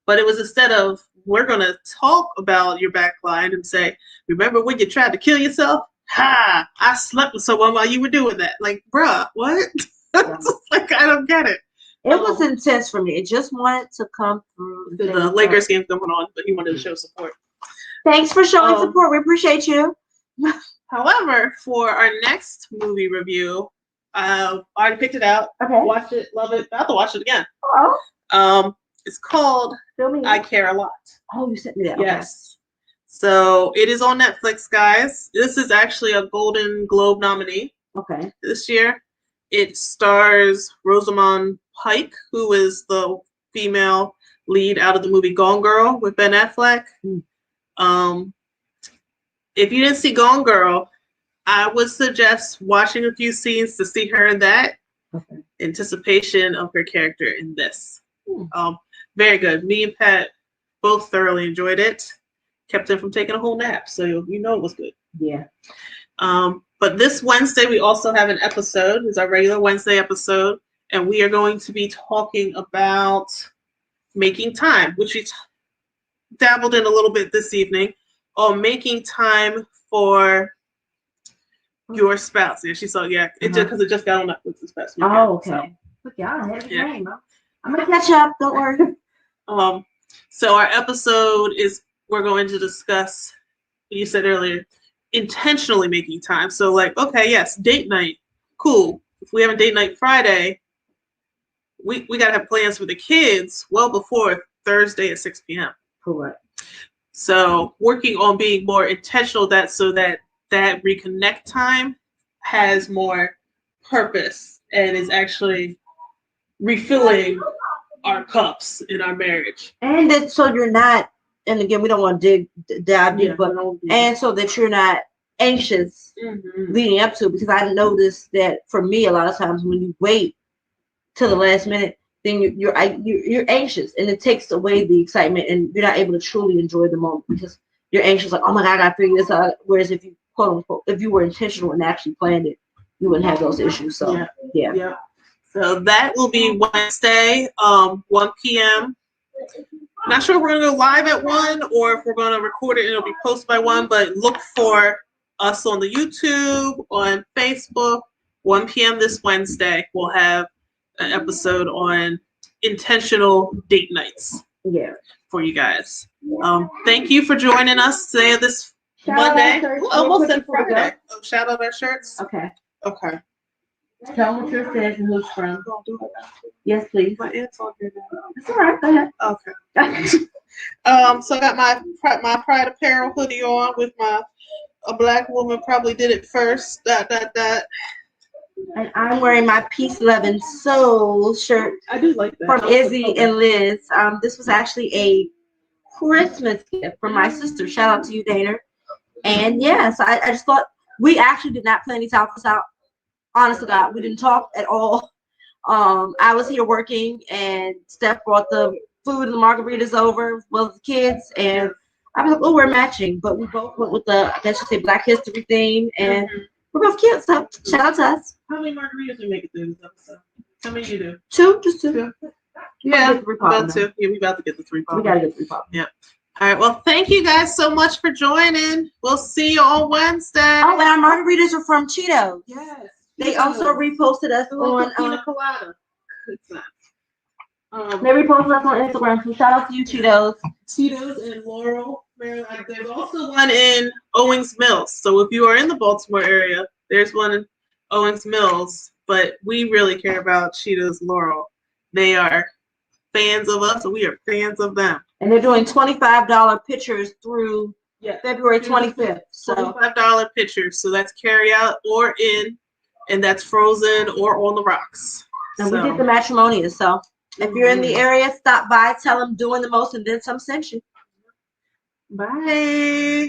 But it was instead of we're gonna talk about your backline and say, remember when you tried to kill yourself? Ha! I slept with someone while you were doing that. Like, bruh, what? Like I don't get it. It was intense for me. It just wanted to come through. The Lakers game coming on, but he wanted to show support. Thanks for showing support. We appreciate you. However, for our next movie review, I already picked it out. Okay. Watched it, love it. I have to watch it again. Oh. It's called I Care a Lot. Oh, you sent me that. Yes. So it is on Netflix, guys. This is actually a Golden Globe nominee. Okay. This year. It stars Rosamund Pike, who is the female lead out of the movie Gone Girl with Ben Affleck. If you didn't see Gone Girl, I would suggest watching a few scenes to see her in that. Okay. Anticipation of her character in this. Very good. Me and Pat both thoroughly enjoyed it. Kept him from taking a whole nap, so you know it was good. Yeah. But this Wednesday, we also have an episode. It's our regular Wednesday episode. And we are going to be talking about making time, which we dabbled in a little bit this evening, on making time for your spouse. Yeah, she saw, because it just got on Netflix this past weekend. Oh, okay. Look, y'all have a game. I'm going to catch up. Don't worry. So our episode is, we're going to discuss you said earlier, intentionally making time. So like, okay, yes, date night, cool. If we have a date night Friday, we gotta have plans for the kids well before Thursday at 6 p.m. Correct. So working on being more intentional so that reconnect time has more purpose and is actually refilling our cups in our marriage. And that so you're not, and again, we don't want to dive deep, but and so that you're not anxious leading up to, because I noticed that for me, a lot of times when you wait till the last minute, then you're anxious, and it takes away the excitement, and you're not able to truly enjoy the moment because you're anxious, like, oh my God, I gotta figure this out. Whereas if you quote unquote, if you were intentional and actually planned it, you wouldn't have those issues. So yeah. So that will be Wednesday, 1 p.m. Not sure if we're gonna go live at 1 or if we're gonna record it and it'll be posted by 1, but look for us on the YouTube, on Facebook. 1 p.m. this Wednesday, we'll have an episode on intentional date nights. Yeah. For you guys. Thank you for joining us today this Monday. Almost said Friday. Oh, shout out our shirts? Okay. Okay. Tell them what yours says and who's from. Yes, please. My aunt's on here now. That's all right. Go ahead. Okay. So I got my Pride Apparel hoodie on with a black woman probably did it first. ... And I'm wearing my Peace, Love, and Soul shirt. I do like that. From Izzy and Liz. This was actually a Christmas gift from my sister. Shout out to you, Dana. And yeah, so I just thought, we actually did not plan these outfits out. Honest to God, we didn't talk at all. I was here working, and Steph brought the food and the margaritas over, well, the kids, and I was like, oh, we're matching. But we both went with the, I guess you say, Black History theme, and we're both cute, so shout out to us. How many margaritas we make it through this episode? How many you do? Two, just two. Yeah, about 2. Yeah, we about to get the 3 pop. We gotta get 3 pop. Yeah. All right. Well, thank you guys so much for joining. We'll see you on Wednesday. Oh, and our margaritas are from Cheetos. Yes. They also reposted us on pina colada. It's not. They reposted us on Instagram. So shout out to you, Cheetos. Cheetos in Laurel, Maryland. There's also one in Owings Mills. So if you are in the Baltimore area, there's one in Owings Mills. But we really care about Cheetos Laurel. They are fans of us, and we are fans of them. And they're doing $25 pitchers through February 25th. So $25 pitchers. So that's carry out or in, and that's frozen or on the rocks. And we did the matrimonials. So if you're in the area, stop by, tell them Doing the Most and Then Some sent you. Bye.